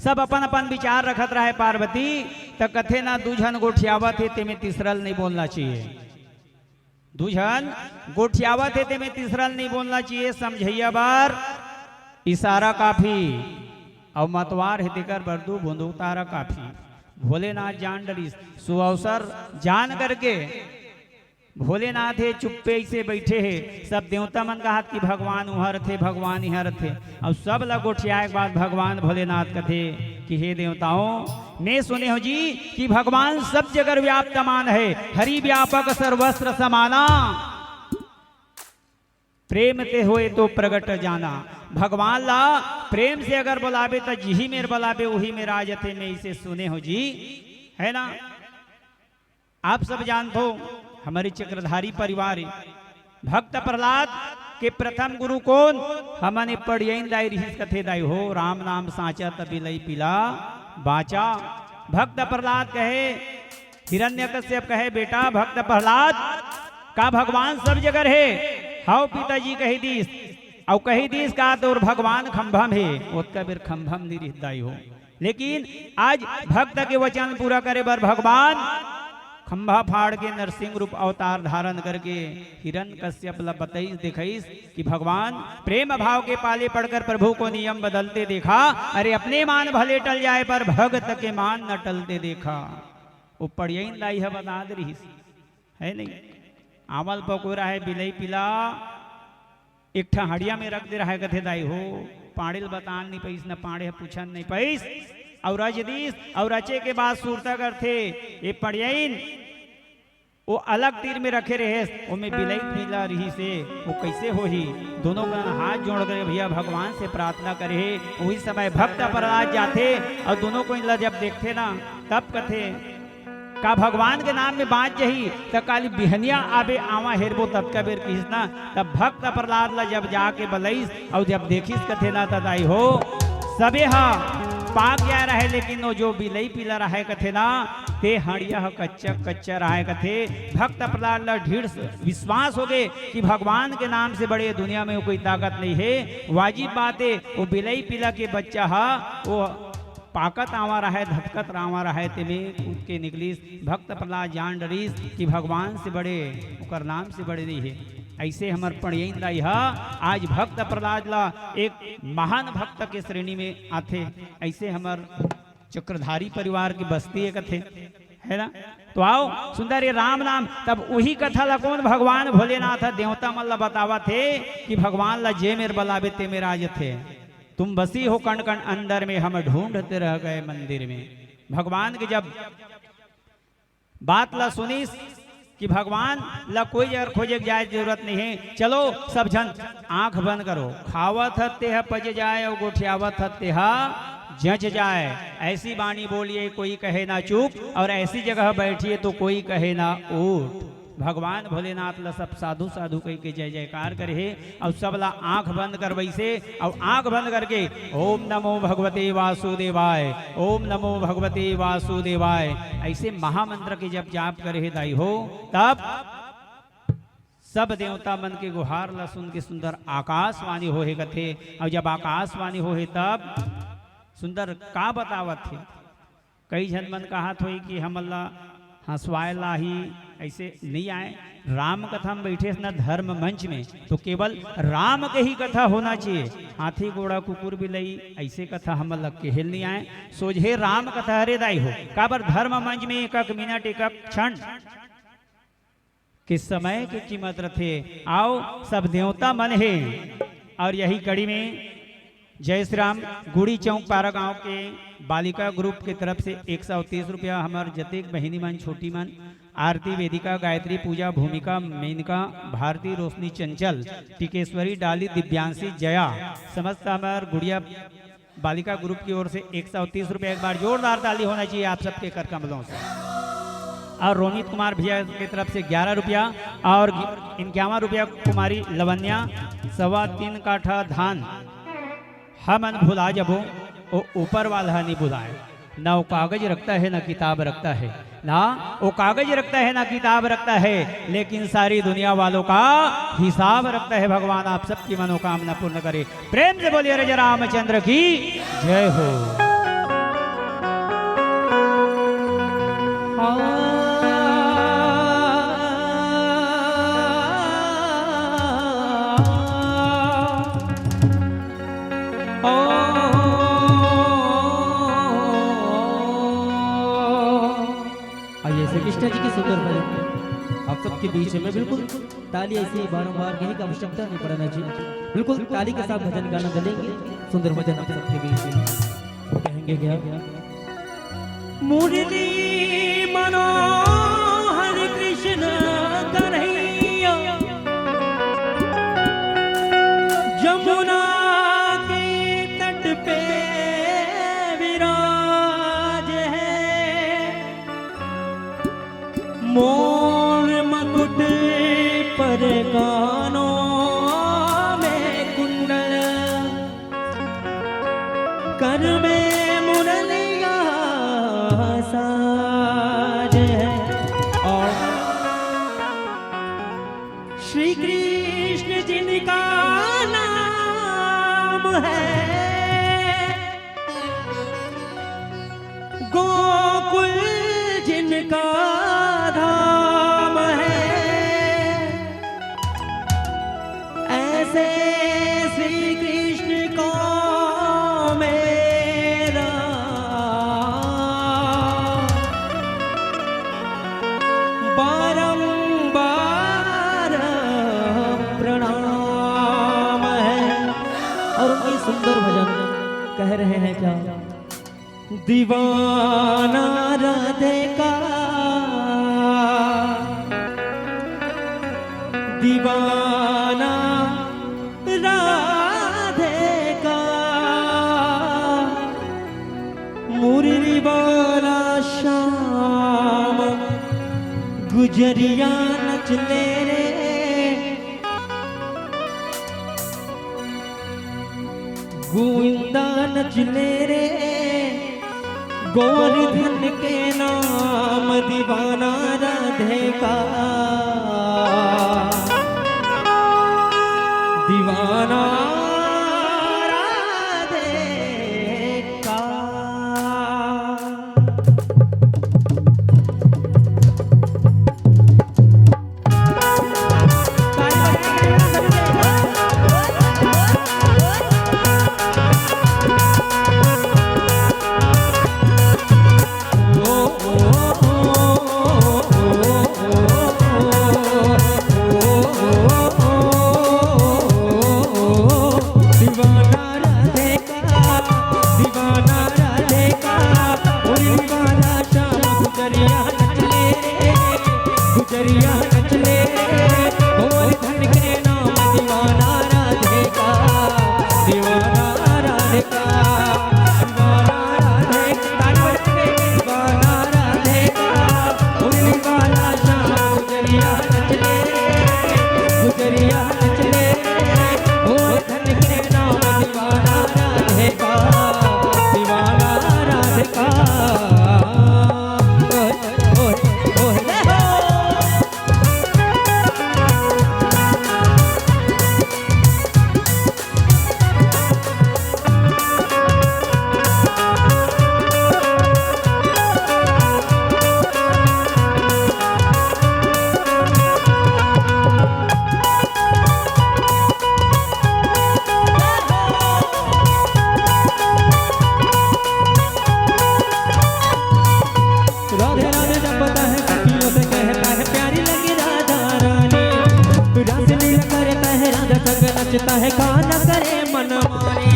सब अपन अपन विचार रखत रहे। पार्वती तो कथे ना दूझन गोठियावत है ते में तीसरल नहीं बोलना चाहिए। दूझन गोठियावत है ते में तीसरल नहीं बोलना चाहिए। समझैया बार इशारा काफी और मतवार है देकर बरदू बूंदू तारा काफी। भोलेनाथ जान डरी सुअवसर जान करके भोलेनाथ है चुप्पे से बैठे है। सब देवता मन कहा कि भगवान उहर थे, भगवान इहर थे। अब सब लगोठिया के बाद भगवान भोलेनाथ कथे कि हे देवताओं मैं सुने हो जी कि भगवान सब जगह व्याप्तमान है, हरि व्यापक सर्वस्त्र समाना, प्रेम ते होए तो प्रगट जाना। भगवान ला प्रेम से अगर बुलावे तो जी मेरे बुलावे वही मेरा आज थे, मैं इसे सुने हो जी, है ना। आप सब जानते हो हमारे चक्रधारी परिवार भक्त प्रहलाद के प्रथम गुरु कौन, हमने पढ़ियन दाई रही कथे दाई हो। राम नाम साचा तभी लई पिला बाचा। भक्त प्रहलाद कहे, हिरण्यकश्यप कहे बेटा भक्त प्रहलाद का भगवान सब जगह है। हाउ पिताजी कही दीस और कही दीस का तो भगवान खंभम है, उसका फिर खंभम नहीं रहता हो। लेकिन आज भक्त के वचन पूरा करे बर भगवान खंभा फाड़ के नरसिंह रूप अवतार धारण करके हिरण्यकश्यप ला बतईस दिखाईस कि भगवान प्रेम भाव के पाले पड़कर प्रभु को नियम बदलते देखा। अरे अपने मान भले टल जाए पर भगत के मान न टलते देखा। वो पढ़ियन लाई है बता दे रही है नहीं। आमल पकोरा है बिलई पिला एक ठा हड़िया में रख दे रहा है कथे दाई हो। पाड़िल बतान नहीं पैस न पाड़े पूछन नहीं पैस और रजदीस और रचे के बाद सुरता करते ये पड़ियन वो अलग तीर में रखे रहे। वो में बिलई पीला रही से वो कैसे हो ही। दोनों का हाथ जोड़ कर भैया भगवान से प्रार्थना करे। वही समय भक्त प्रहलाद जाते और दोनों को जब देखते ना तब कथे का भगवान के नाम में बात जही तो काली बिहनिया आबे आवा हेरबो तब का बेर किसना। तब भक्त प्रहलाद ला जब जाके बलईस और जब देखिस कथे ना तदाई हो सबे हा पाक जा रहे, लेकिन वो जो बिलई पीला रहा कथे ना ते हड़िया कच्चा कच्चा रहा कथे। भक्त प्रहलाद ला ढीढ़ विश्वास हो गए कि भगवान के नाम से बड़े दुनिया में कोई ताकत नहीं है। वाजिब बात है वो बिलई पीला के बच्चा हा वो पाकत आवा रहा है, धपकत आवा रहा है, तेमे कूद के निकलीस। भक्त प्रहलाद जान डरीस कि भगवान से बड़े उकर नाम से बड़े नहीं है। ऐसे हमार पढ़ियन लाई हा आज भक्त प्रहलाद ला एक महान भक्त के श्रेणी में आते। ऐसे हमार चक्रधारी परिवार की बस्ती एक थे, है ना। तो आओ सुंदर ये राम नाम तब वही कथा ला कौन भगवान भोलेनाथ देवता मन ला बतावा थे कि भगवान ला जे मेर बलावे ते मेरा आज थे। तुम बसी हो कण कण अंदर में, हम ढूंढते रह गए मंदिर में। भगवान की जब बात ला सुनीस कि भगवान ला कोई जगह खोजे जाए जरूरत नहीं है। चलो सब जन आंख बंद करो, खावत हत्ते है पच जाए और गोठियावत हत्ते है जच जाए। ऐसी बाणी बोलिए कोई कहे ना चुप और ऐसी जगह बैठिए तो कोई कहे ना उठ। भगवान भोलेनाथ ला सब साधु साधु कह के जय जयकार करे है और सब ला आंख बंद कर वैसे और आंख बंद करके ओम नमो भगवते वासुदेवाय, ओम नमो भगवते वासुदेवाय ऐसे महामंत्र के जब जाप करे है दाई हो, तब सब देवता मन के गुहार ला सुन के सुंदर आकाशवाणी हो है कथे। और जब आकाशवाणी हो है तब सुंदर का बतावत थे। कई जन मन कहा थोई कि हम अल्लाह हंसवाए ला ही ऐसे नहीं आए। राम कथा में बैठे न धर्म मंच में तो केवल राम के ही कथा होना चाहिए। हाथी घोड़ा कुकुर बिलई ऐसे कथा हम अलग के हिल नहीं आए। सोझे राम कथा हरेदाई हो काबर धर्म मंच में एक मिनट एक क्षण किस समय की कीमत रखे। आओ सब देवता मन है। और यही कड़ी में जय श्री राम गुड़ी चौक पारा गांव के बालिका ग्रुप की तरफ से 130 रुपया हमार जतेक बहिनी मन छोटी मन आरती वेदिका गायत्री पूजा भूमिका मेनका भारती रोशनी चंचल टिकेश्वरी डाली दिव्यांशी जया समस्त हमार गुड़िया बालिका ग्रुप की ओर से 130 रुपया एक बार जोरदार ताली होना चाहिए आप सबके कर कमलों से। और रोनित कुमार भैया की तरफ से 11 रुपया और 51 रुपया कुमारी लवन्या 3.25 काठा धान हम भुला जबो वो ऊपर वाला नहीं बुलाए। ना वो कागज रखता है ना किताब रखता है, ना वो कागज रखता है ना किताब रखता है, लेकिन सारी दुनिया वालों का हिसाब रखता है। भगवान आप सबकी मनोकामना पूर्ण करे। प्रेम से बोलिए राजा रामचंद्र की जय हो। कृष्ण जी की सुंदर भजन आप सबके बीच में बिल्कुल ताली ऐसे बारंबार कहने की आवश्यकता नहीं पड़ना चाहिए। बिल्कुल ताली के साथ भजन गाना गलेंगे सुंदर भजन आप सबके बीच में कहेंगे क्या मुरली मनोहर कृष्ण कन्हैया जमुना के तट पे मोर मकुट पर कानों में कुंडल कर में मुरलिया साज है। और श्री कृष्ण जिनका नाम है गोकुल जिनका धाम है ऐसे श्री कृष्ण को मेरा बारंबार प्रणाम है। और उनकी सुंदर भजन कह रहे हैं क्या दीवाना राधे का दीवाना राधे का मुरली वाला श्याम गुजरिया नच ले रे गोविंदा नच ले रे गोवर्धन के नाम दीवाना राधे का दीवाना राधे का। ओ राधे का दीवाना राधे का नचता है गाना करे मन मारे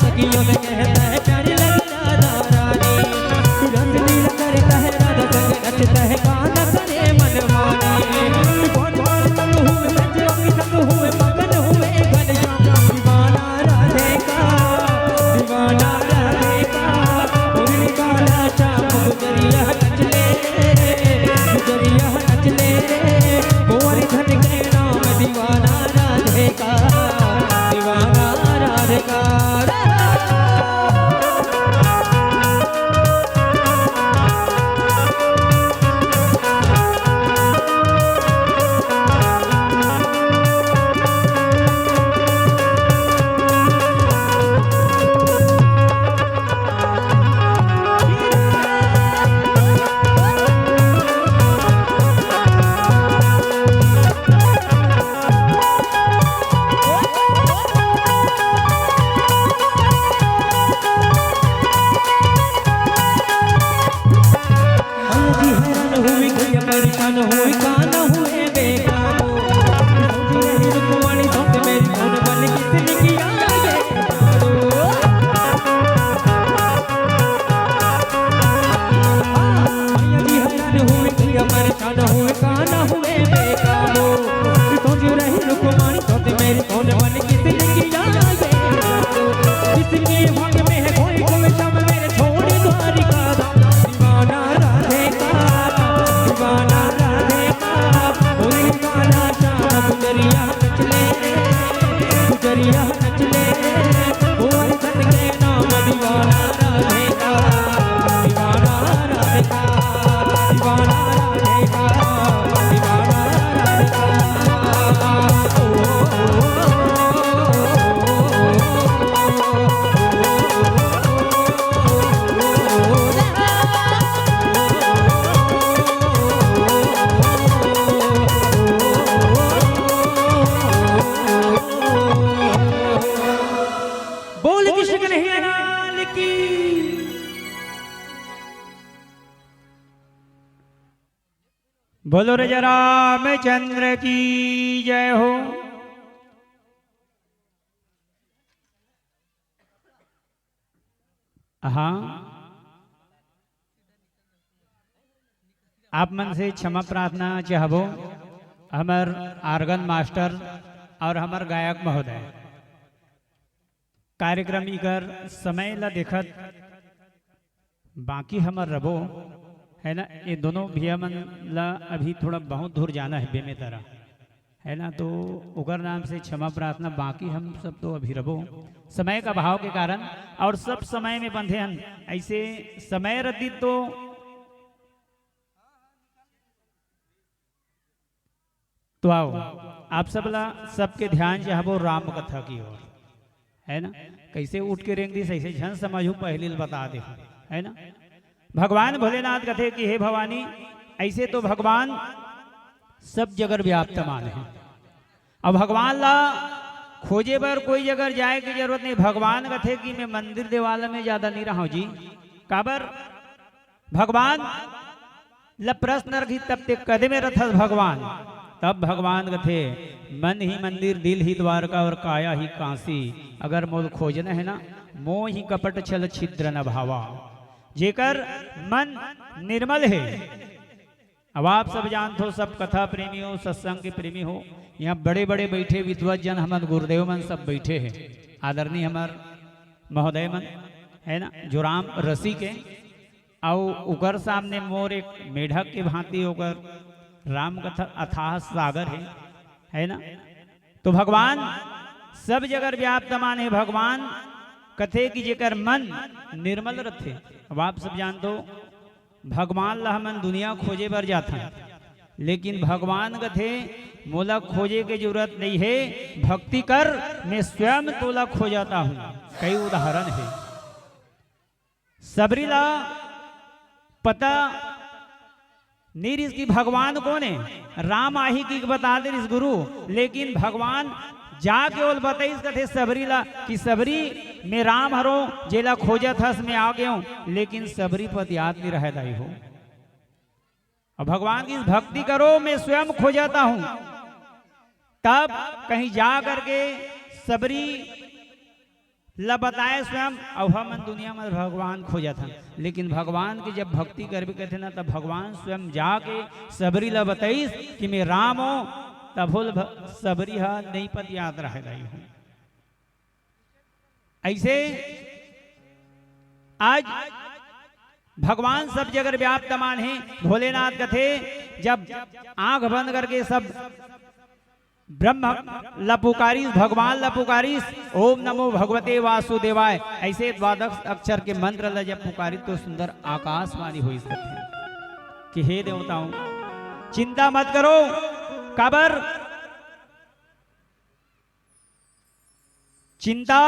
सखियों से कहता है प्यारी लगी राधा रानी रंग लीला करता है राधा संग नचता है गाना करे मन मारे कौन कौन संग हुए संजोगी संग हुए मगन हुए घनश्याम दीवाना राधे का दीवाना राधे का उन्हीं काला श्याम गुजरिया नचले गुजरिया नचले गोरी धन के नाम दीवाना राधे का दीवाना राधे का परेशान हुई काना हुए बेकाबू रुकवानी धोख मेरी कौन बन किसने किया ये हैरान हुई परेशान हुए काना हुए बेकाबू तुझे रही रुकवानी धोख मेरी कौन बन किसने किया ये किसके भाग में है कोई कोई शब्द मेरे छोड़ द्वारिका दीवाना राधे का दीवाना राधे का उन्हीं काला श्याम गुजरिया नचले गुजरिया नचले गोरी धन के नाम दीवाना राधे का दीवाना राधे का दीवाना राधे का दीवाना राधे का बोलो राजा रामचंद्र की जय हो। हाँ, आप मन से क्षमा प्रार्थना चाहबो हमर आर्गन मास्टर और हमर गायक महोदय कार्यक्रम इकर समय ला देखत बाकी हमर रबो है ना, ये दोनों भैया मन ला अभी थोड़ा बहुत दूर जाना है बेमे तरह है ना, तो उगर नाम से क्षमा प्रार्थना। बाकी हम सब तो अभी रबो समय का भाव के कारण और सब समय में बंधे हैं, ऐसे समय रद्दी तो आओ आप सब ला सबके ध्यान चाहबो राम कथा की ओर है ना, कैसे उठ के रेंग दी ऐसे झन समझू पहले बता दे है ना। भगवान भोलेनाथ कथे कि हे भवानी, ऐसे तो भगवान सब जगह व्याप्तमान है, अब भगवान ला खोजे पर कोई जगह जाए की जरूरत नहीं। भगवान कथे कि मैं मंदिर देवाला में ज्यादा नहीं रहा हूं जी, काबर भगवान ला प्रश्न रखी तब ते कदे में रथस भगवान, तब भगवान कथे मन ही मंदिर दिल ही द्वारका और काया ही काशी, अगर मोल खोजना है ना मोह ही कपट छल छिद्र न भावा, जेकर मन निर्मल है। अब आप सब जानते हो, सब कथा प्रेमी हो, सत्संग के प्रेमी हो, यहाँ बड़े बड़े बैठे विद्वत जन हमारे गुरुदेव मन सब बैठे हैं, आदरणीय हमार महोदय मन है ना, जो राम रसी के और उकर सामने मोर एक मेढक के भांति होकर राम कथा अथाह सागर है ना। तो भगवान सब जगह व्याप्त माने भगवान कथे की जेकर मन निर्मल रथे। अब आप सब जान दो भगवान ला मन दुनिया खोजे बर जाता है, लेकिन भगवान कथे मोला खोजे की जरूरत नहीं है, भक्ति कर मैं स्वयं तोला खो जाता हूं। कई उदाहरण है। सबरीला पता नहीं रिस की भगवान कौन है, राम आही की बता दे रिस गुरु, लेकिन भगवान जाके ओल बताइस कथे सबरी ला कि सबरी मैं राम हरो जेला खोजा था मैं आ गया हूं, लेकिन सबरी पद याद नहीं रह दाई हो। और भगवान की भक्ति करो मैं स्वयं खो जाता हूं। तब कहीं जा करके सबरी ला बताए स्वयं अब हम दुनिया में भगवान खोजा था, लेकिन भगवान की जब भक्ति करबे कहते ना तब भगवान स्वयं जाके सबरी ला बताइस कि मैं राम हूं, तब सबरी हा नहीं पद याद रह गई हूं। ऐसे आज भगवान सब जगह व्याप्त मान है। भोलेनाथ कथे जब आंख बंद करके सब ब्रह्म लपुकारिस भगवान लपुकारिस ओम नमो भगवते वासुदेवाय, ऐसे द्वादश अक्षर के मंत्र ल जब पुकारित तो सुंदर आकाशवाणी हुई सकती कि हे देवताओं चिंता मत करो, काबर चिंता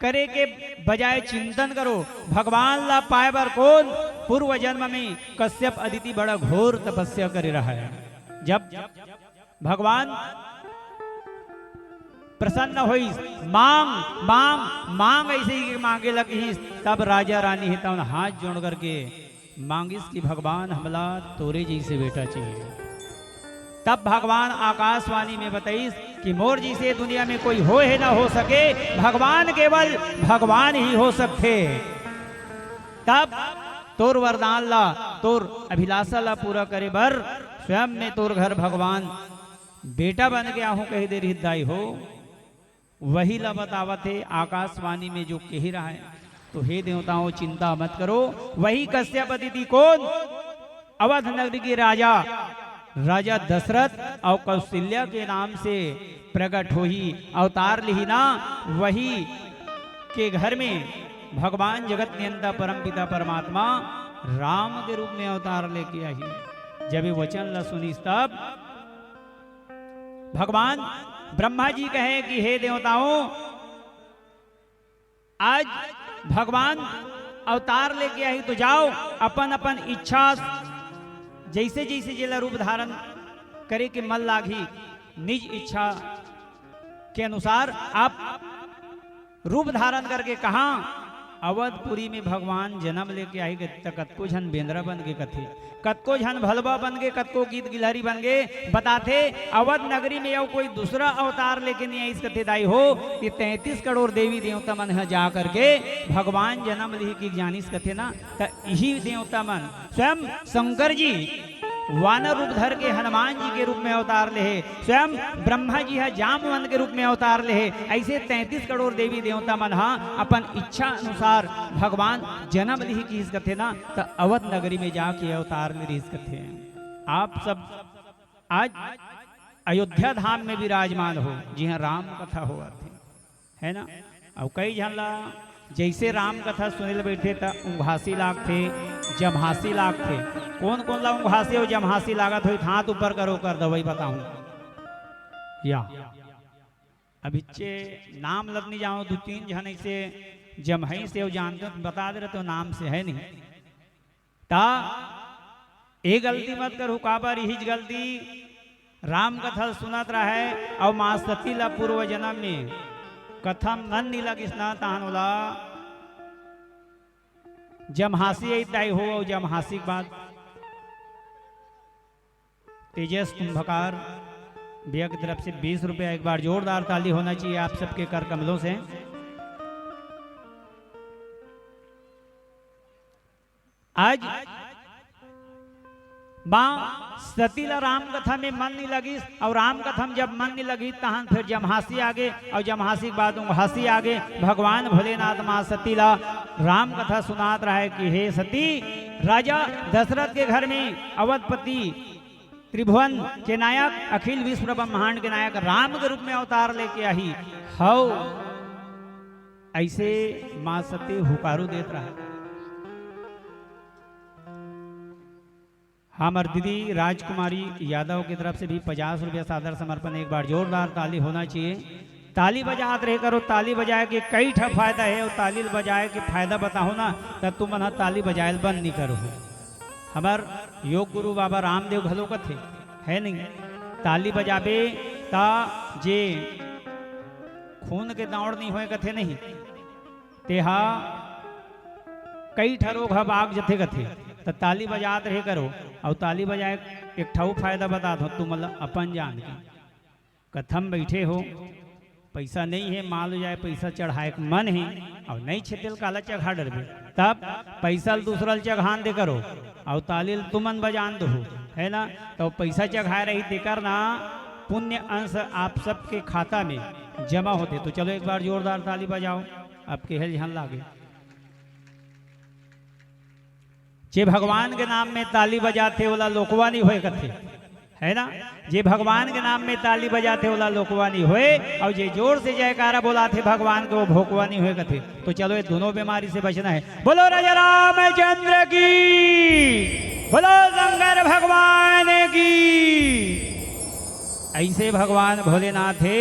करे के बजाय चिंतन करो। भगवान ला पाए बर कौन पूर्व जन्म में कश्यप अदिति बड़ा घोर तपस्या करे रहा है। जब भगवान प्रसन्न हुई मांग मांग मांग ऐसे ही मांगे लगी, तब राजा रानी है तब हाथ जोड़ करके मांगिस कि भगवान हमला तोरे जैसे बेटा चाहिए। तब भगवान आकाशवाणी में बताइस कि मोर जी से दुनिया में कोई हो है ना हो सके, भगवान केवल भगवान ही हो सकते। तब तोर वरदान ला तोर अभिलाषा ला पूरा करे बर स्वयं में तोर घर भगवान बेटा बन गया हूं कही देर हिदाई हो। वही ला बतावत है आकाशवाणी में जो कह रहा है। तो हे देवताओं चिंता मत करो, वही कश्यप अदिति कौन अवध नगरी के राजा राजा दशरथ और कौशल्या के नाम से प्रकट हो ही अवतार लिही ना, वही के घर में भगवान जगत नियंता परम पिता परमात्मा राम के रूप में अवतार लेके आई। जब ये वचन ला सुनी तब भगवान ब्रह्मा जी कहे कि हे देवताओं आज भगवान अवतार लेके आई तो जाओ अपन अपन इच्छा जैसे जैसे जिला रूप धारण करे के मन लागी निज इच्छा के अनुसार आप रूप धारण करके कहा अवधपुरी में भगवान जन्म लेके आई गए। कतको झन बेंद्रा बन गए कथे, कतको झन भलवा बन गए, कतको गीत गिलहरी बन गए। बताते अवध नगरी में यह कोई दूसरा अवतार लेके नहीं आई इस कथे दाई हो कि 33 करोड़ देवी देवता मन जा करके भगवान जन्म ली की जानिस कथे ना। तो यही देवता मन स्वयं शंकर जी वानर रूप धर के हनुमान जी के रूप में अवतार ले, स्वयं ब्रह्मा जी है जामवन के रूप में अवतार ले। ऐसे 33 करोड़ देवी देवता मन हा अपन इच्छा अनुसार भगवान जन्म ली की इस कथे ना। तो अवध नगरी में जाके अवतार ले इस कथे। आप सब आज अयोध्या धाम में विराजमान हो, जी हाँ राम कथा हुआ थे है ना। और कई जन ला जैसे राम कथा सुने बैठे तो उंघासी लाग थे जमहासी लाग थे। कौन कौन ला उंघासी और जमहासी लागत हो हाथ ऊपर करो कर दो वही बताऊं या अभी नाम लग नहीं जाओ 2-3 जन ऐसे जमहई से जानते हो बता दे रहे तो नाम से है नहीं ता ये गलती मत करो। काबर यही गलती राम कथा सुनत रहा है और माँ सती ला पूर्व जन्म में कथा मन नहीं लगी स्ना तानोला जमहासी आई हो। और जमहासी के बाद तेजस कुंभकार भैया की तरफ से 20 रुपया एक बार जोरदार ताली होना चाहिए आप सबके कर कमलों से। आज मां सतीला राम कथा में मन नहीं लगी और राम कथा में जब मन नहीं लगी तहन फिर जमहासी आगे और जमहासी के बाद उंघासी आगे। भगवान भोलेनाथ मां सतीला राम कथा सुनात रहा है कि हे सती राजा दशरथ के घर में अवधपति त्रिभुवन के नायक, अखिल विश्व ब्रह्मांड के नायक राम के रूप में अवतार लेके आई हौ। ऐसे मां सती हुकारू देत रहा। हमार दीदी राजकुमारी यादव की तरफ से भी 50 रुपया सादर समर्पण। एक बार जोरदार ताली होना चाहिए। ताली बजात रहे करो, ताली बजाए के कई ठा फायदा है और ताली बजाए के फायदा बताओ ना तब तुम मना ताली बजाए बंद नहीं करो। हमार योग गुरु बाबा रामदेव घलो कथे है नहीं, ताली बजाबे ता जे खून के दौड़ नहीं होए कथे नहीं, तेहा कई ठरोग भाग जथे कथे। तो ताली बजात रहे करो और ताली बजाए एक ठाऊ फायदा बता दो तुम मतलब अपन जान के कथम बैठे हो, पैसा नहीं है, मान लो जाए पैसा चढ़ाए मन है और नहीं छेतिल काला चढ़ा डरबे, तब पैसा दूसरा चढ़ान दे करो और तालील तुमन बजान दो है ना। तो पैसा चढ़ाए रही देकर ना पुण्य अंश आप सबके खाता में जमा होते। तो चलो एक बार जोरदार ताली बजाओ, आपके हेल ध्यान लागे। जे भगवान के नाम में ताली बजाते वाला लोकवा नहीं होए कथे है ना। जे भगवान के नाम में ताली बजाते वाला लोकवा नहीं होए और जे जोर से जयकारा बोलाते भगवान को वो भोकवा नहीं होए कथे। तो चलो ये दोनों बीमारी से बचना है। बोलो राजा रामचंद्र की, बोलो शंकर भगवान की। ऐसे भगवान भोलेनाथ थे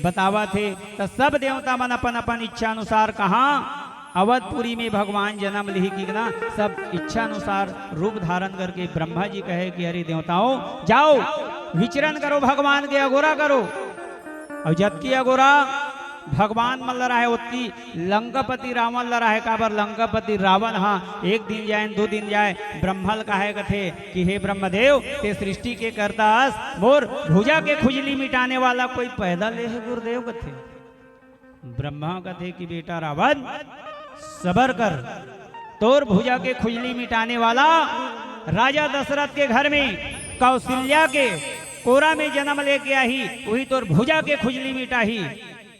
बतावा थे तो सब देवता मन अपन अपन इच्छा अनुसार कहाँ अवधपुरी में भगवान जन्म ली की ना, सब इच्छा अनुसार रूप धारण करके ब्रह्मा जी कहे कि अरे देवताओं जाओ विचरण करो, भगवान के अगोरा करो। और जबकि अगोरा भगवान मन लड़ा है उतनी लंकापति रावण लड़ा है। काबर लंकापति रावण हाँ एक दिन जाए 2 दिन जाए ब्रह्मल कहे कथे कि हे ब्रह्मदेव ते सृष्टि के करतास मोर भुजा के खुजली मिटाने वाला कोई पैदा ले है गुरुदेव कथे। ब्रह्मा कथे कि बेटा रावण सबर कर, तोर भुजा के खुजली मिटाने वाला राजा दशरथ के घर में कौशल्या के कोरा में जन्म लेके आई, वही तोर भुजा के खुजली मिटाही।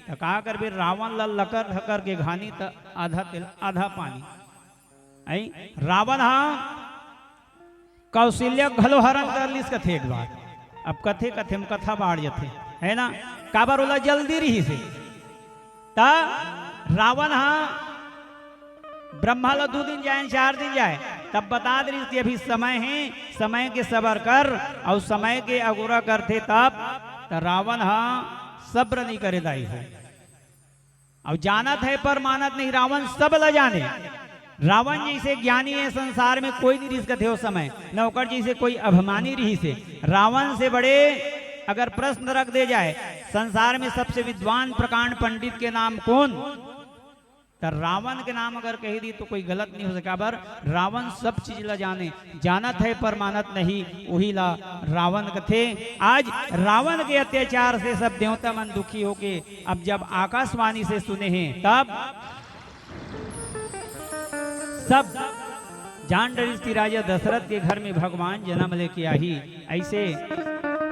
तो कहा कर भी रावण लकर धकर के घानी त आधा तिल आधा पानी। आई रावण हाँ कौशल्या घलो हरण कर लिस कथे एक बार। अब कथे कथे में कथा बाढ़ जथे है ना। काबर बोला जल्दी रही से ता रावण हाँ ब्रह्मा लो 2 दिन जाए 4 दिन जाए तब बता दी कि अभी समय है, समय के सबर कर और समय के अगुरा करते तब। तो रावण हाँ सब्र नहीं करे दाई है और जानत है पर मानत नहीं। रावण सब ल जाने, रावण जैसे ज्ञानी है संसार में कोई नहीं रिश्क थे उस समय, नौकर जैसे कोई अभिमानी रही से। रावण से बड़े अगर प्रश्न रख दे जाए संसार में सबसे विद्वान प्रकांड पंडित के नाम कौन, तो रावण के नाम अगर कही दी तो कोई गलत नहीं हो सका। बर रावण सब चीज ला जाने, जानत है पर मानत नहीं, वही ला रावण कथे। आज रावण के अत्याचार से सब देवता मन दुखी होके अब जब आकाशवाणी से सुने हैं तब सब जान डरिस की राजा दशरथ के घर में भगवान जन्म लेके आई। ऐसे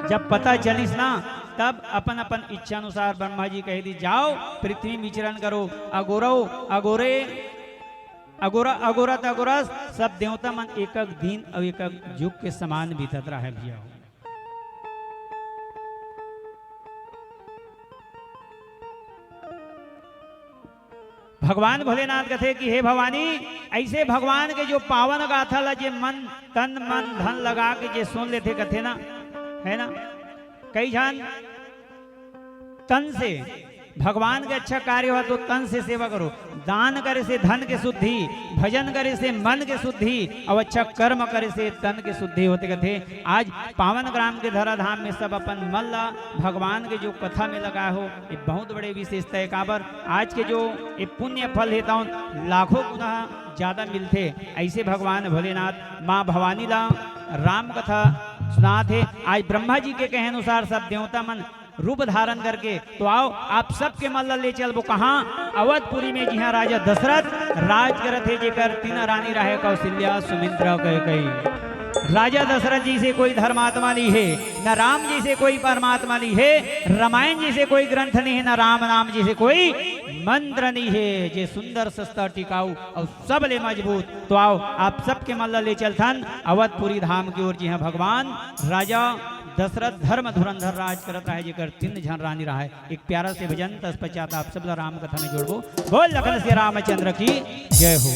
जब पता चलिस ना तब अपन अपन इच्छा अनुसार ब्रह्मा जी कह दी जाओ पृथ्वी विचरण करो। अगोरो अगोरे अगोरा अगोरत अगोरस सब देवता मन एक एक दिन और एक एक युग के समान बीतत रहा है भैया। भगवान भोलेनाथ कहते कि हे भवानी ऐसे भगवान के जो पावन गाथा ला जे मन तन मन धन लगा के जे सुन लेते कथे ना है ना। कई जन तन से भगवान के अच्छा कार्य हुआ तो तन से सेवा करो, दान करे से धन के शुद्धि, भजन करे से मन के शुद्धि और अच्छा कर्म करे से तन के शुद्धि होते कथे। आज पावन ग्राम के धराधाम में सब अपन मन ला भगवान के जो कथा में लगा हो ये बहुत बड़े विशेषता है। काबर आज के जो ये पुण्य फल हेता लाखों गुना ज्यादा मिलते। ऐसे भगवान भोलेनाथ माँ भवानी ला राम कथा सुनाते हैं। आज ब्रह्मा जी के कहे अनुसार सब देवता मन रूप धारण करके तो आओ आप सबके मल्ला ले चल वो कहाँ अवधपुरी में जहाँ राजा दशरथ राज करत है जेकर 3 रानी रहे कौशल्या सुमित्रा कई। राजा दशरथ जी से कोई धर्मात्मा नहीं है, न राम जी से कोई परमात्मा नहीं है, रामायण जी से कोई ग्रंथ नहीं है, न राम नाम जी से कोई मंत्र नहीं है जे सुंदर सस्ता टिकाऊ और सबले मजबूत। तो आओ आप सबके मल्ल ले चलथन अवधपुरी धाम की ओर। जी हाँ, भगवान राजा दशरथ धर्म धुरंधर राज करत रहे जेकर 3 झन रानी रहा है। एक प्यारा से भजन तत्पश्चात आप सब राम कथा में जोड़बो। बोल लखन से रामचंद्र की जय हो।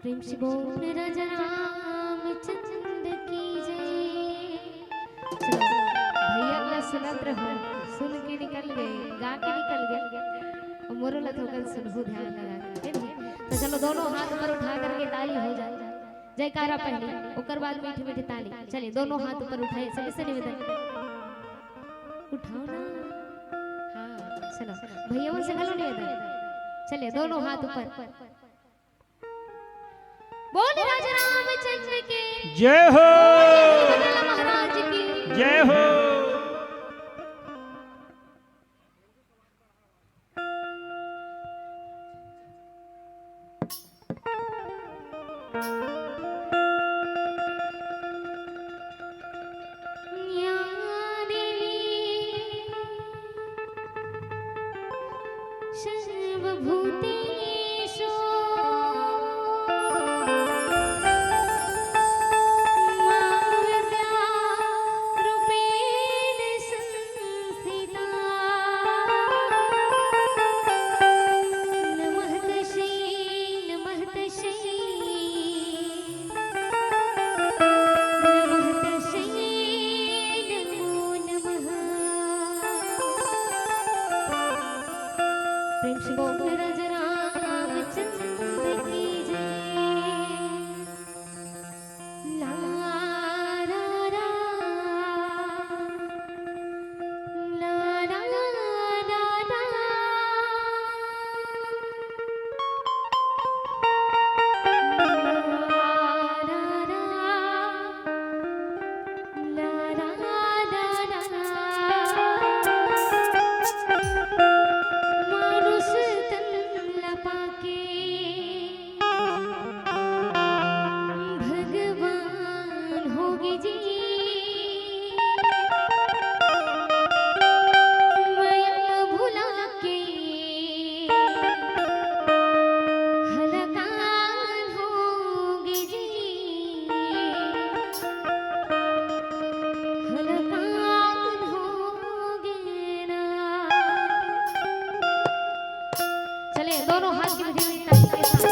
प्रेम से बोल राजा रामचंद्र की जय। चलो भैया ला सुनत रहो, सुन के निकल गए, गा के निकल गए, मोरो ला थोकन सुनहु ध्यान लगा के। तो चलो दोनों हाथ ऊपर उठा करके ताली हो जाए, जयकारा पहले, ओकर बाद मीठी मीठी ताली। चलिए दोनों हाथ ऊपर उठाए, सभी से निवेदन उठाओ ना। हाँ चलो भैया से गलो निवेदन। चलिए दोनों हाथ ऊपर। बोल राजा रामचंद्र के जय हो, महाराज की जय हो। सर्वभूतेषु दोनों हाथ की मीठी मीठी ताली के साथ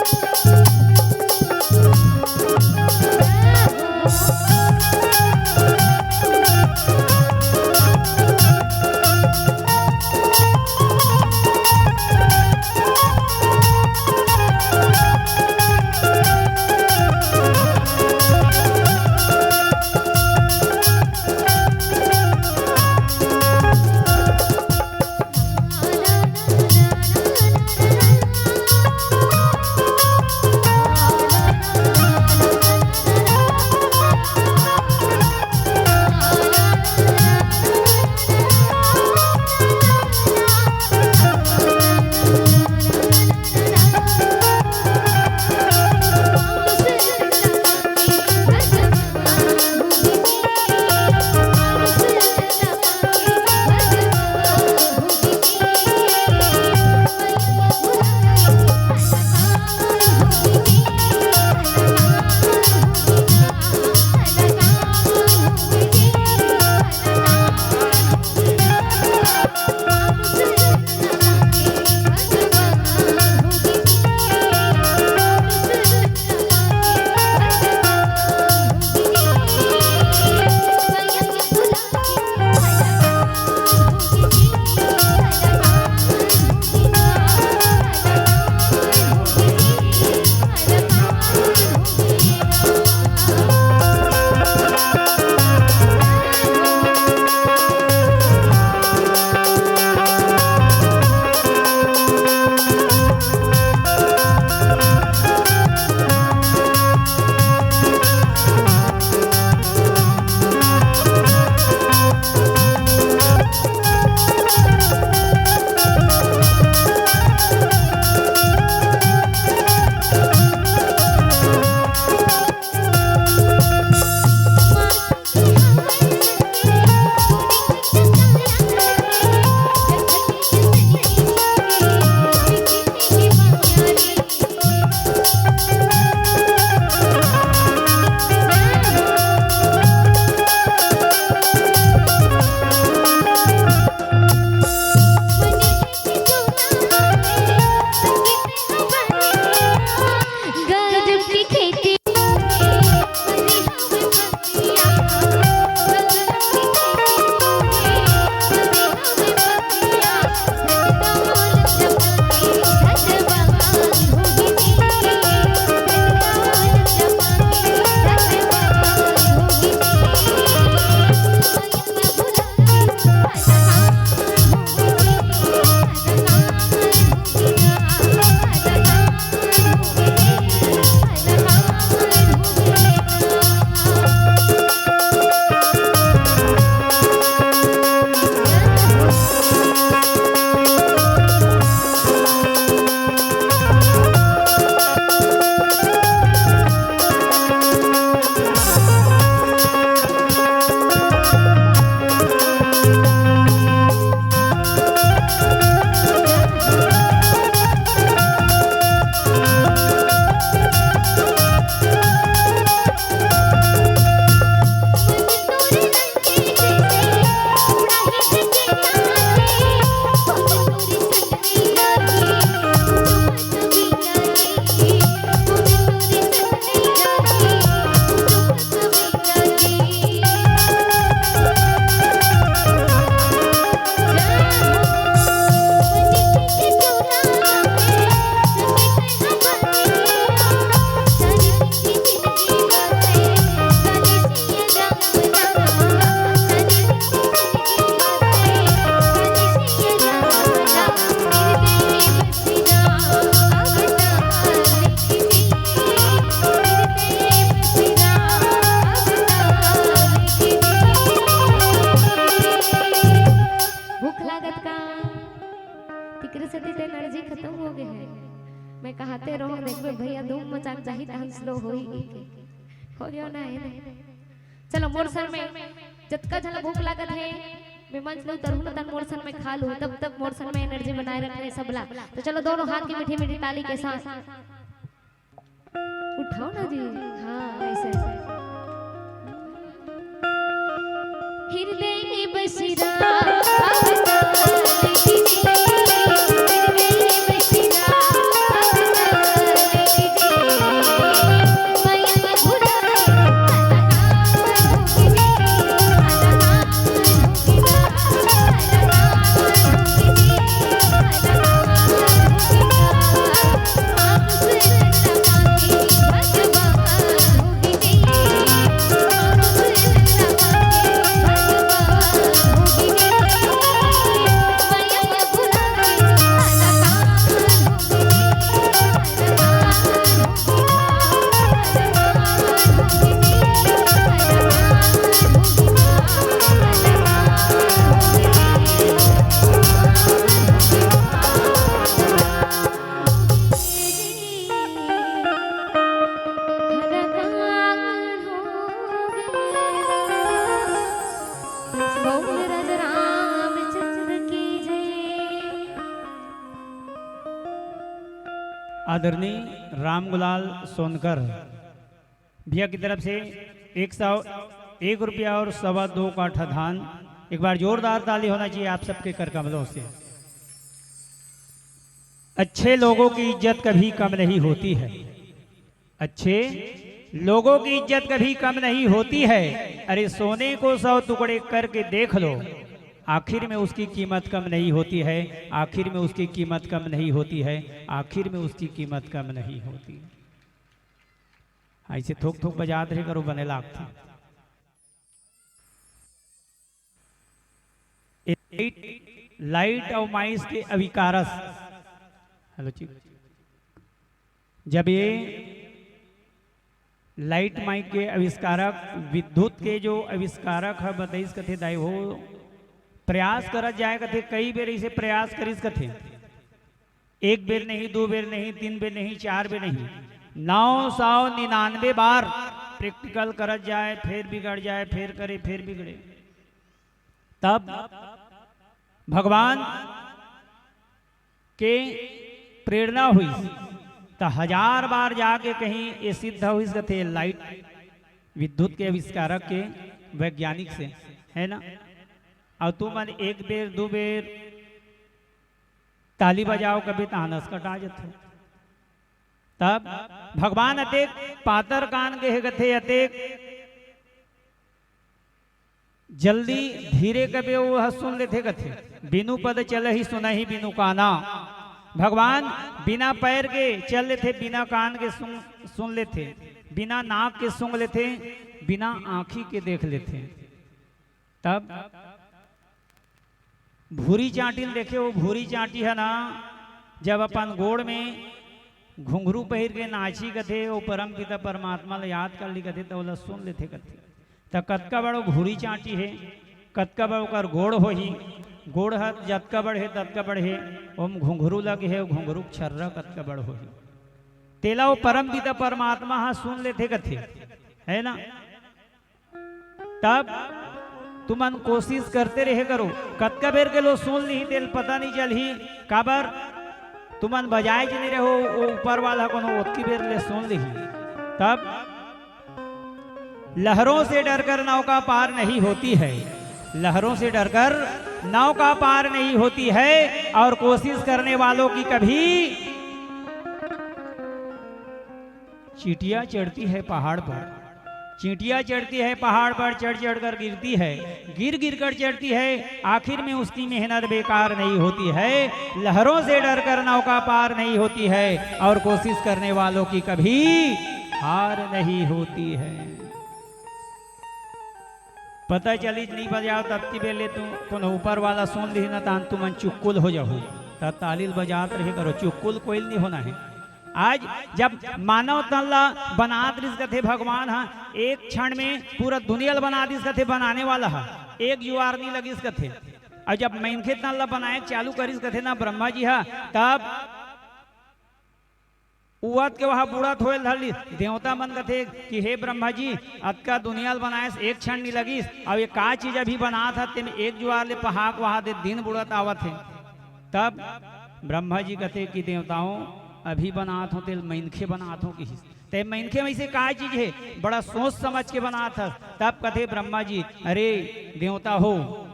मैं कहते रहो देखबे भैया धूम मचाक जाही तहन स्लो होई हो गयो ना है। चलो मोरसन में जतका झला भूख लागत है विमंच लो तरहु न तन मोरसन में खा लो तब तक मोरसन में एनर्जी बनाए रखने सबला। तो चलो दोनों हाथ की मीठी मीठी ताली के साथ उठाओ ना जी। हाँ ऐसे हृदय बसिरा आदरणीय रामगुलाल सोनकर भैया की तरफ से 101 रुपया और 2.25 काठा धान। एक बार जोरदार ताली होना चाहिए आप सबके कर कमलों से। अच्छे लोगों की इज्जत कभी कम नहीं होती है, अच्छे लोगों की इज्जत कभी कम नहीं होती है। अरे सोने को 100 टुकड़े करके देख लो, आखिर में उसकी कीमत कम नहीं होती है, आखिर में उसकी कीमत कम नहीं होती है, आखिर में उसकी कीमत कम नहीं होती। ऐसे थोक थोक बजाते रहे करो बने लागते। लाइट और माइस के अविकारस हेलो जी, जब ये लाइट माइक के आविष्कारक विद्युत के जो आविष्कारक है बताइस कथे दाई हो प्रयास करत जाए कथे, कई बेर इसे प्रयास करिस कथे, एक बेर नहीं, 2 बेर नहीं, 3 बेर नहीं, 4 बेर नहीं, 999 बार प्रैक्टिकल करत जाए, फिर बिगड़ जाए, फिर करे फिर बिगड़े। तब भगवान के प्रेरणा हुई तो 1000 बार जाके कहीं ये सिद्ध हुई कथे लाइट विद्युत के आविष्कारक के वैज्ञानिक से, है ना। और तुम मन 1 बेर 2 बेर ताली बजाओ कभी तानस कटा जाते। तब भगवान अतेक पातर कान के गथे, अतेक जल्दी धीरे कभी वो सुन लेते कथे, बिनु पद चल ही सुना ही बिनु काना। भगवान बिना पैर के चल लेते, बिना कान के सुन लेते, बिना नाक के सूंघ लेते, बिना आंखी के देख लेते। तब भूरी चाटी देखे, वो भूरी चाटी है ना, जब अपन गोड़ में घुंघरू पहिर के नाची कथे, वो परम पिता परमात्मा ले याद कर ली कथे, तो बोला सुन लेते कथे। तो कतका बड़ो भूरी चाटी है, कतका बड़ ओकर गोड़ हो ही, गोड़ हाथ जतका बड़ है ततका बड़ है, ओम घुंघरू लगे है, घुंघरू छर्रा कतका बड़ हो ही, तेला वो परम पिता परमात्मा हाँ सुन लेते कथे, है ना। तब तुमन कोशिश करते रहे करो, कतका बेर के लो सुन ली तेल पता नहीं चल ही काबर तुमन बजाए ज नहीं रहो, वो ऊपर वाला कोनो ओतकी बेर ले सुन ली। तब लहरों से डरकर नौका पार नहीं होती है, लहरों से डरकर नौका पार नहीं होती है, और कोशिश करने वालों की कभी चींटियां चढ़ती है पहाड़ पर, चींटियां चढ़ती है पहाड़ पर, चढ़ चढ़ कर गिरती है, गिर गिर कर चढ़ती है, आखिर में उसकी मेहनत बेकार नहीं होती है। लहरों से डरकर नौका पार नहीं होती है, और कोशिश करने वालों की कभी हार नहीं होती है। पता चली नहीं बजाओ तब की बेले तू कौन ऊपर वाला सुन ली ना, तान तुम चुक्कुल हो जाओ, तब तालील बजात रहे करो, चुक्कुल कोई नहीं होना है। आज जब मानव तल्ला बना दिस कथे भगवान हा, एक क्षण में पूरा दुनिया बना दिस कथे, बनाने वाला हा एक जुआर नहीं लगी इस कथे। और जब मेनखे तल्ला बनाए चालू करिस कथे ना ब्रह्मा जी हा, तब उवत के वहाँ बुढ़त होल धरली देवता मन कथे कि हे ब्रह्मा जी अतका दुनिया बनाए एक क्षण नहीं लगी अब ये का चीज अभी बना था तेम एक जुआर ले पहाक वहाँ दे दिन बुढ़त आवत है। तब ब्रह्मा जी कथे कि देवताओं अभी बनात हो तेल मैनखे बनात हो कि ते मैनखे में से का चीज है बड़ा सोच समझ के बनात था। तब कथे ब्रह्मा जी अरे देवता हो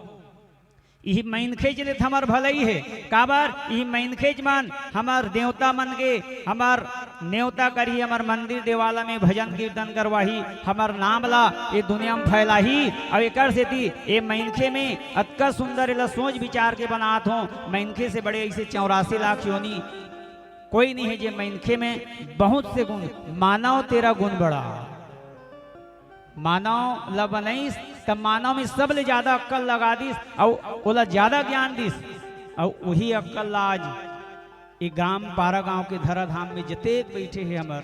यही मैनखेज ले हमार भलई है काबर यही मैनखेज मन हमार देवता मन के हमार नेवता करी हमार मंदिर देवाला में भजन कीर्तन करवाही हमार नाम ला ये दुनिया में फैलाही और एक से थी ये मैनखे में अतका सुंदर ला सोच विचार के बनात हो। मैनखे से बड़े ऐसे 84 लाख योनी कोई नहीं है जे मैनखे में बहुत से गुण मानव तेरा गुण बड़ा मानव ला बनईस तब मानव में सब ले ज्यादा अक्कल लगा दिस और ओला ज्यादा ज्ञान दिस और वही अक्कल ला आज ये गांव पारा गांव के धरा धाम में जते बैठे हैं हमार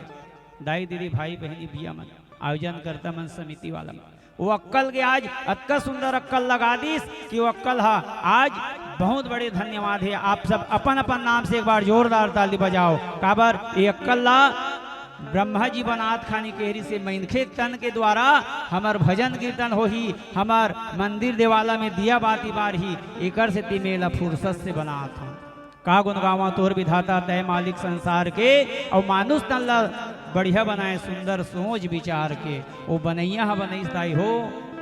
दाई दीदी भाई बहनी भैया मन आयोजन करता मन समिति वाला मन वो अक्कल के आज अतका सुंदर अक्कल लगा दिस कि वो अक्कल हा आज बहुत बड़े धन्यवाद है। आप सब अपन अपन नाम से एक बार जोरदार ताली बजाओ काबर ये अक्कल ला ब्रह्मा जी बनात खानी केहरी से मैनखे तन के द्वारा हमार भजन कीर्तन हो ही हमार मंदिर देवाला में दिया बाती बार ही एकर से तिमेला फुर्सत से बनात हूँ का गुण गावा तोर विधाता तय मालिक संसार के और मानुष तन ला बढ़िया बनाए सुंदर सोच विचार के वो बनैया बनई दाई हो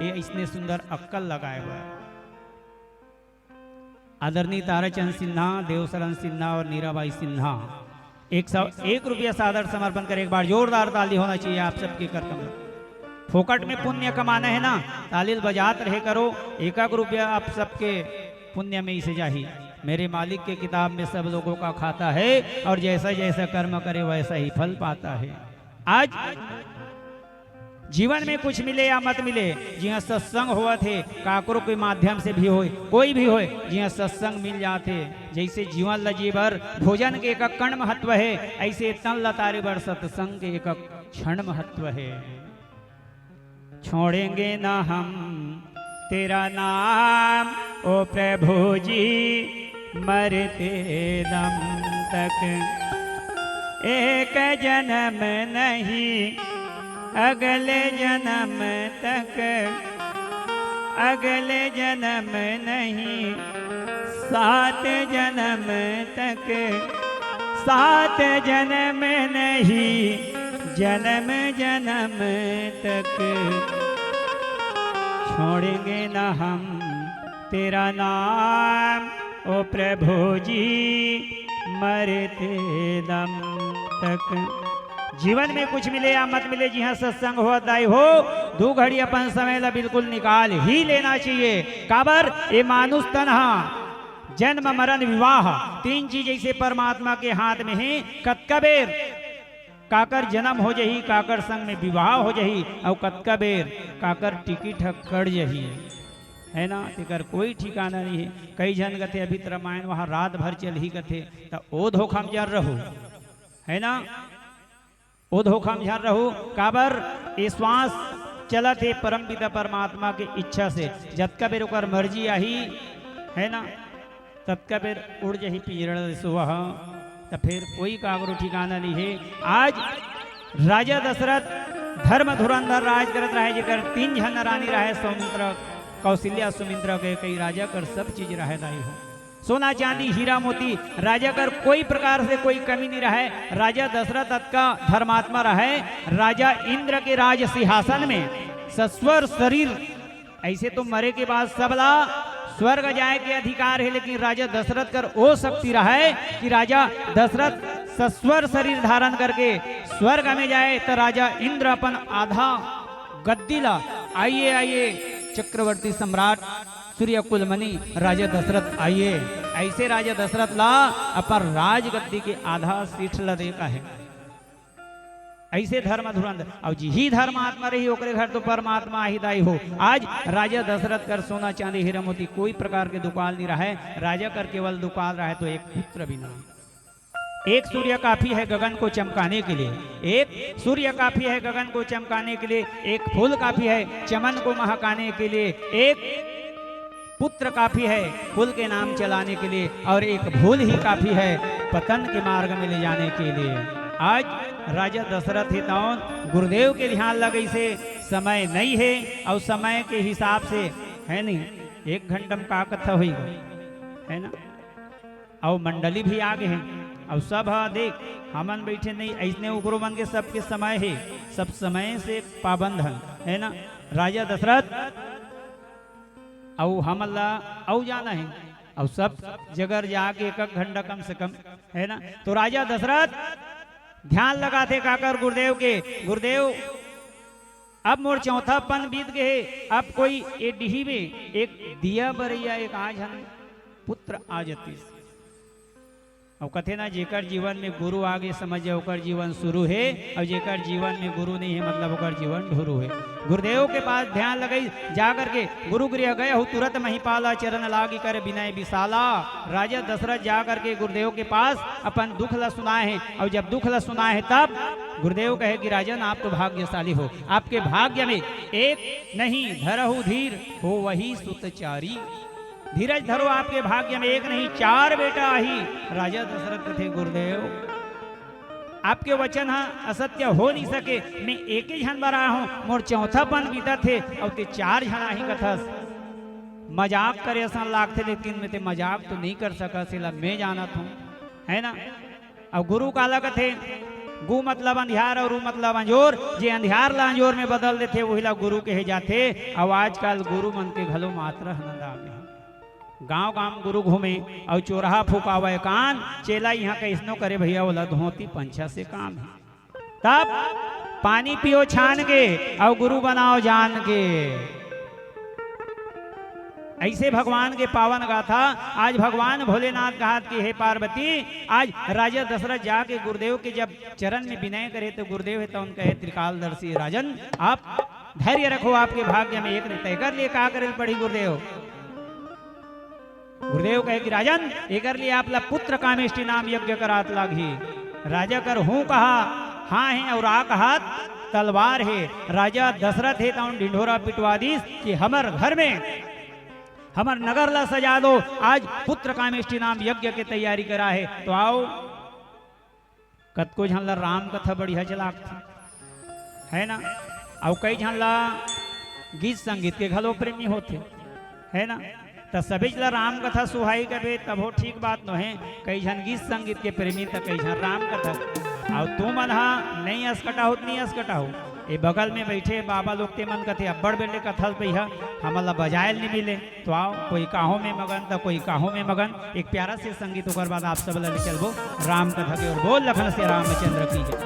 ये इसने सुंदर अक्कल लगाए हुआ है। आदरणीय ताराचंद सिन्हा देवशरण सिन्हा और नीराबाई सिन्हा 101 रुपया सादर समर्पण कर एक बार जोरदार ताली होना चाहिए आप सबके करकम फोकट में पुण्य कमाना है ना तालील बजात रहे करो 1 रुपया आप सबके पुण्य में इसे जाही मेरे मालिक के किताब में सब लोगों का खाता है और जैसा जैसा कर्म करे वैसा ही फल पाता है। आज जीवन में कुछ मिले या मत मिले जिहाँ सत्संग हुआ थे काकरों के माध्यम से भी हो कोई भी हो जिहाँ सत्संग मिल जाते जैसे जीवन लजी भर भोजन के एक कण महत्व है ऐसे तन लतारे भर सत्संग के एक क्षण महत्व है। छोड़ेंगे ना हम तेरा नाम ओ प्रभु जी मरते दम तक एक जन्म नहीं अगले जन्म तक अगले जन्म नहीं 7 जन्म तक 7 जन्म नहीं जन्म जन्म तक छोड़ेंगे न हम तेरा नाम ओ प्रभु जी मरते दम तक। जीवन में कुछ मिले या मत मिले जी हाँ सत्संग हो दाई हो 2 घड़ी अपन समय ला बिल्कुल निकाल ही लेना चाहिए काबर ये मानुष तन्हा जन्म मरण विवाह 3 चीज ऐसे परमात्मा के हाथ में है। कतका बेर काकर जन्म हो जही काकर संग में विवाह हो जही और कतका बेर काकर टिकट कट जही है ना तेकर कोई ठिकाना नहीं है। कई जन गथे अभी रामायण वहाँ रात भर चल ही गथे तो ओ धोखा में जर रहो है ना ओ धोखा में जर रहो काबर ये श्वास चलत है परम पिता परमात्मा के इच्छा से जतका बेर ओकर मर्जी आई है ना ततका बेर उड़ जही पीरण सुबह तो फिर कोई कागरो ठिकाना नहीं है। आज राजा दशरथ धर्म धुरंधर राज करत रहे जेकर 3 जन रानी रहे सौमित्र कौशल्या सुमित्रा के कई राजा कर सब चीज रहे दाई हो सोना चांदी हीरा मोती राजा कर कोई प्रकार से कोई कमी नहीं रहे। राजा दशरथ का धर्मात्मा रहे राजा इंद्र के राज सिंहासन में सस्वर शरीर ऐसे तो मरे के बाद सबला स्वर्ग जाए के अधिकार है लेकिन राजा दशरथ कर ओ शक्ति रहे कि राजा दशरथ सस्वर शरीर धारण करके स्वर्ग में जाए तो राजा इंद्र अपन आधा गद्दी ला आइए आइए चक्रवर्ती सम्राट सूर्य कुलमणि राजा दशरथ आइए ऐसे राजा दशरथ ला अपन राज गद्दी के आधा सीठ ला देखा है। ऐसे धर्म धुरंधर और जी ही धर्मात्मा रही ओकरे घर तो परमात्मा ही दाई हो। आज राजा दशरथ कर सोना चांदी हीरा मोती कोई प्रकार के दुकाल नहीं रहा है। राजा कर केवल दुकाल रहा है तो एक पुत्र भी नहीं। एक सूर्य काफी है गगन को चमकाने के लिए एक सूर्य काफी है गगन को चमकाने के लिए एक फूल काफी है चमन को महकाने के लिए एक पुत्र काफी है कुल के नाम चलाने के लिए और एक भूल ही काफी है पतन के मार्ग में ले जाने के लिए। आज राजा दशरथ ही तौन गुरुदेव के ध्यान लगे से समय नहीं है और समय के हिसाब से है नहीं 1 घंटा में का कथा हुई है ना। और मंडली भी आगे है और सब हाँ देख हमन बैठे नहीं ऐसने उग्रो मन के सबके समय है, सब समय से पाबंद है ना। राजा दशरथ और हमला औ जाना है और सब जगह जाके 1 घंटा कम से कम है ना। तो राजा दशरथ ध्यान लगाते काकर गुरुदेव के, गुरुदेव अब मोर चौथापन बीत गए, अब कोई ए डिही में एक दिया बरैया एक आज हम पुत्र आ जती और कथे ना जेकर जीवन में गुरु आगे समझे ओकर जीवन शुरू है और जेकर जीवन में गुरु नहीं है मतलब ओकर जीवन ढुरू है। गुरुदेव के पास ध्यान लगाई जाकर के गुरु गृह गए हो तुरंत महिपाला चरण लागी कर विनय विशाला। राजा दशरथ जाकर के गुरुदेव के पास अपन दुख ला सुनाए हैं और जब दुख ला सुनाए हैं तब गुरुदेव कहे कि राजन आप तो भाग्यशाली हो, आपके भाग्य में एक नहीं धरहु धीर हो वही सुतचारी। धीरज धरो आपके भाग्य में 1 नहीं 4 बेटा ही। राजा दशरथ थे गुरुदेव आपके वचन असत्य हो नहीं सके, मैं एक ही जन बरा हूँ मोर चौथापन बीता थे और ते 4 जना ही कथस मजाक करे सन लाग थे लेकिन मैं ते मजाक तो नहीं कर सका सिला मैं जानत हूँ है ना। अब गुरु काला कथे गु मतलब अंधियार और रू मतलब अंजोर, जे अंधियार ला अंजोर में बदल देते वही ला गुरु कहे जाते। अब आजकल गुरु मन के घलो मात्रा नंदा में गांव गांव गुरु घूमे और चोराहा फुकावे कान चेला यहाँ कैसनो करे भैया बोला धोती पंछा से काम है। तब पानी पियो छान के और गुरु बनाओ जान के। ऐसे भगवान के पावन गाथा आज भगवान भोलेनाथ कहा कि हे पार्वती आज राजा दशरथ जाके गुरुदेव के जब चरण में विनय करे तो गुरुदेव है तो उनका है त्रिकालदर्शी राजन आप धैर्य रखो आपके भाग्य में 1 नहीं तय कर लिए का करे पड़ी गुरुदेव। गुरुदेव कहे कि राजन एकर लिए आप ला पुत्र कामेष्टि नाम यज्ञ करात लागी। राजा कर हूं कहा हाँ है और आ कहा तलवार है। राजा दशरथ है तो ढिंढोरा पिटवा दीस कि हमर घर में हमर नगर ला सजा दो, आज पुत्र कामेष्टि नाम यज्ञ की तैयारी करा है। तो आओ कतको झनला राम कथा बढ़िया चला है ना और कई झनला गीत संगीत के घलो प्रेमी होते है ना। तो सभी ला राम कथा सुहाई करे तब हो ठीक बात न है। कई झन गीत संगीत के प्रेमी तो कई झन राम कथा और तुम अधा नहीं असकटा हो नहीं असकटा हो। ये बगल में बैठे बाबा लोग ते मन कथे अब्बड़ बेले कथल पे हमला बजायल नहीं मिले तो आओ कोई काहों में मगन तो कोई काहों में मगन। एक प्यारा से संगीत ओकर बाद आप सब ले चलबो राम कथा के और बोल लखन से रामचंद्र की जय।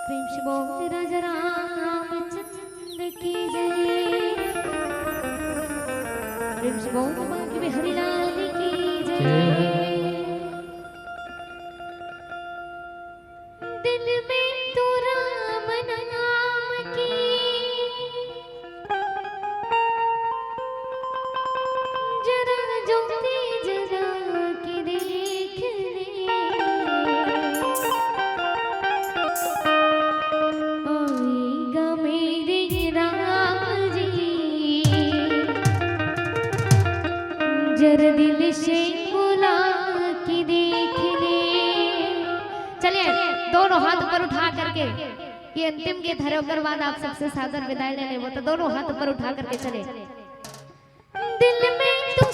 प्रेम से बोल राजा रामचंद्र की जय। प्रेम से बोल बांके में हरिलाल की जय। दिल में तो राम नाम की जरा ज्योति जरा के देख ले। आएगा मेरे राम जी जरा दिल से बुला के देख ले। चलिए दोनों हाथ ऊपर उठा करके ये अंतिम गीत है और बाद आप सबसे सादर विदाई लेने वो तो दोनों हाथ ऊपर उठा करके चले। दिल में तू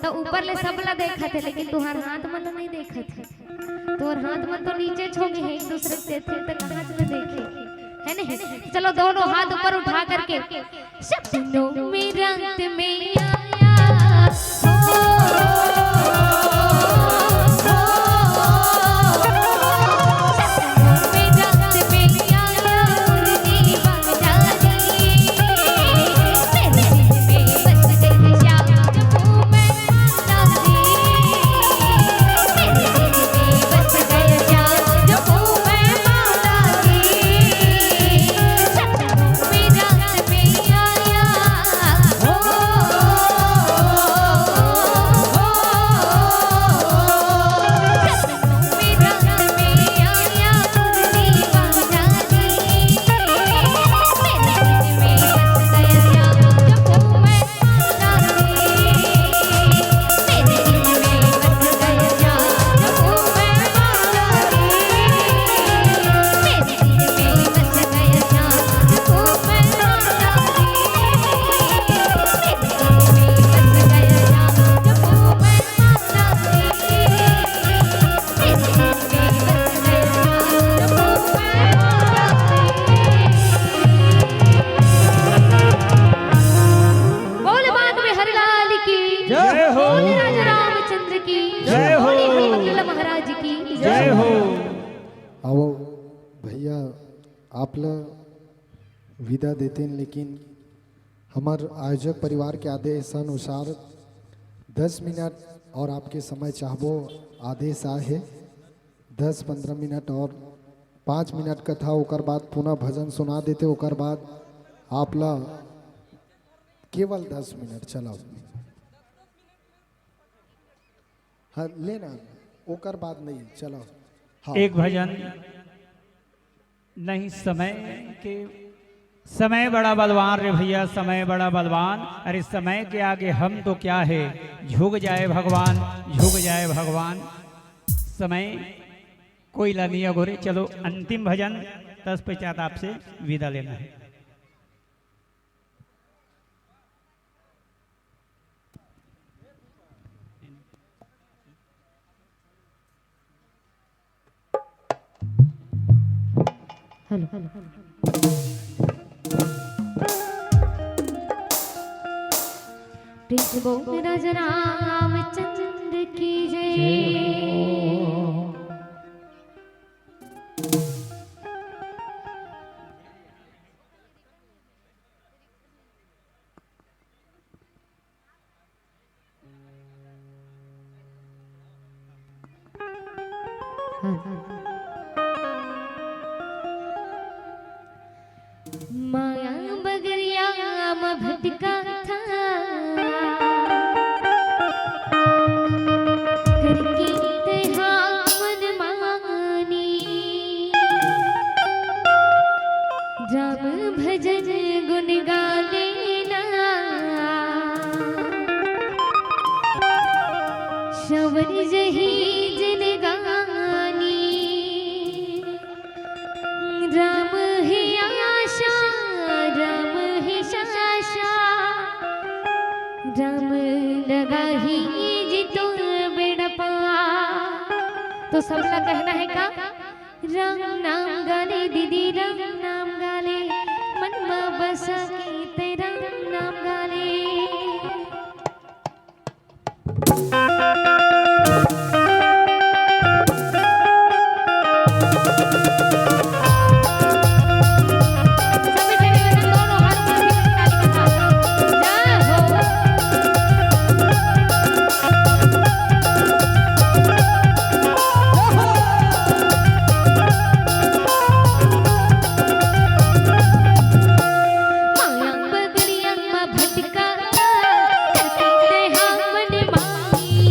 तो ऊपर ले सब ला देखा थे लेकिन तुहार हाथ मन नहीं देखा थे। तोर हाथ मन तो नीचे छोगे है एक दूसरे से थे तो कहां से देखे है नहीं। चलो दोनों हाथ ऊपर उठा करके सपनों में रात में आया आओ भैया आप ला विदा देते हैं, लेकिन हमारे आयोजक परिवार के आदेशानुसार 10 मिनट और आपके समय चाहबो आदेश आहे 10-15 मिनट और 5 मिनट कथा ओकर बाद पुनः भजन सुना देते। ओकर बाद आप ला केवल 10 मिनट चलाओ। हाँ लेना ओकर बाद नहीं चलाओ। हाँ। एक भजन नहीं, समय बड़ा बलवान रे भैया, समय बड़ा बलवान। अरे समय के आगे हम तो क्या है, झुक जाए भगवान, झुक जाए भगवान। समय कोई ला नहीं अगोरे। चलो अंतिम भजन तत्पश्चात आपसे विदा लेना है। हेलो प्रिंस बोल राजा रामचंद्र की जय। माया बगरिया भटका था करके मन मानी, राम भजन गुण गा लेना, श्रवण जही जन गानी, राम ही आशा राम ही शाशा, राम लगा ही जितो बेड़पा। तो सबका कहना है का राम नाम गाले दीदी, राम नाम गाले मन में बसा के तेरा नाम गाले। भटका करते मन मानी,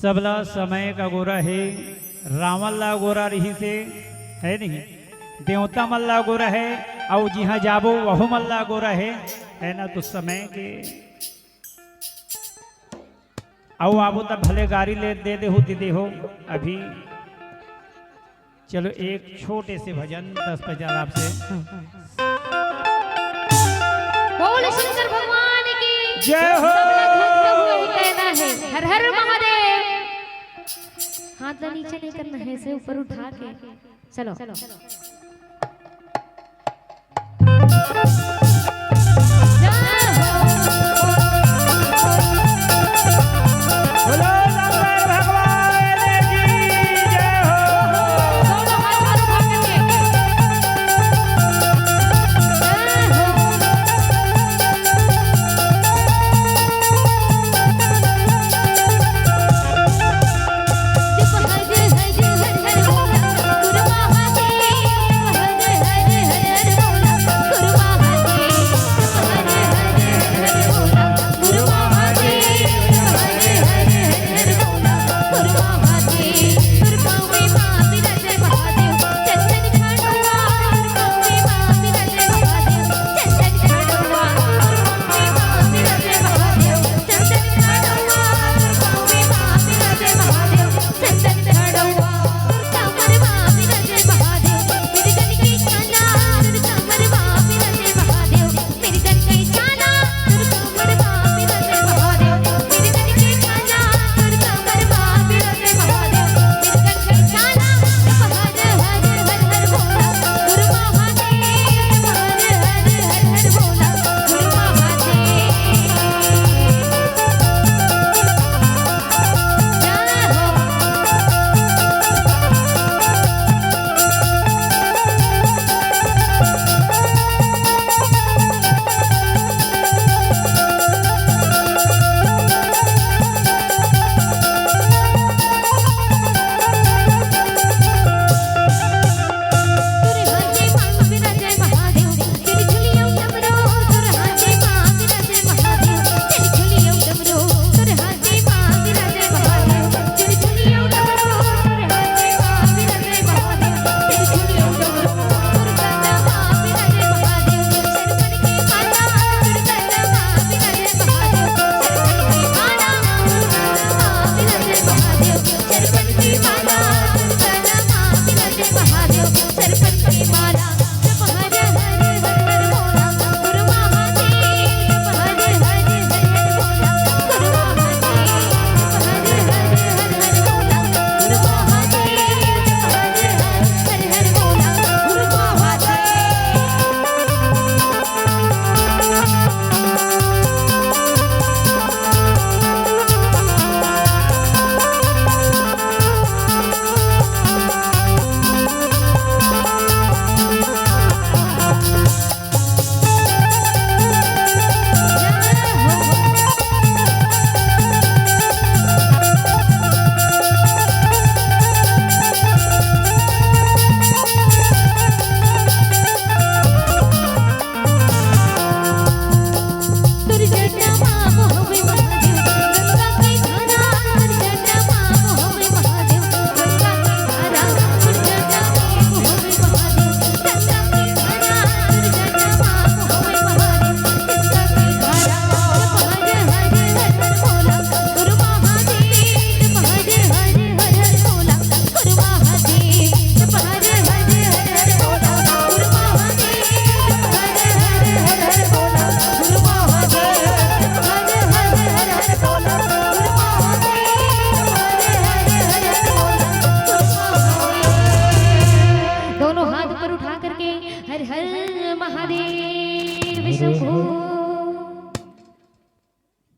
सबला समय का गोरा है, रावण ला गोरा रही से है नहीं, देवता मल्ला गोरा है, और जहाँ जाबो वह मल्ला गोरा है ना। तो समय के आओ आबो तब भले गाड़ी ले दे हो अभी। चलो एक छोटे से भजन 10-50 आपसे। बोल शंकर भगवान की जय हो। कहना है हर हर महादेव। हाथ तो नीचे नहीं करना है, से ऊपर उठा के चलो।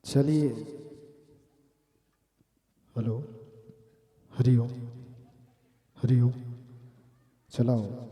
चलिए, हेलो, हरिओम, हरिओम, चलाओ।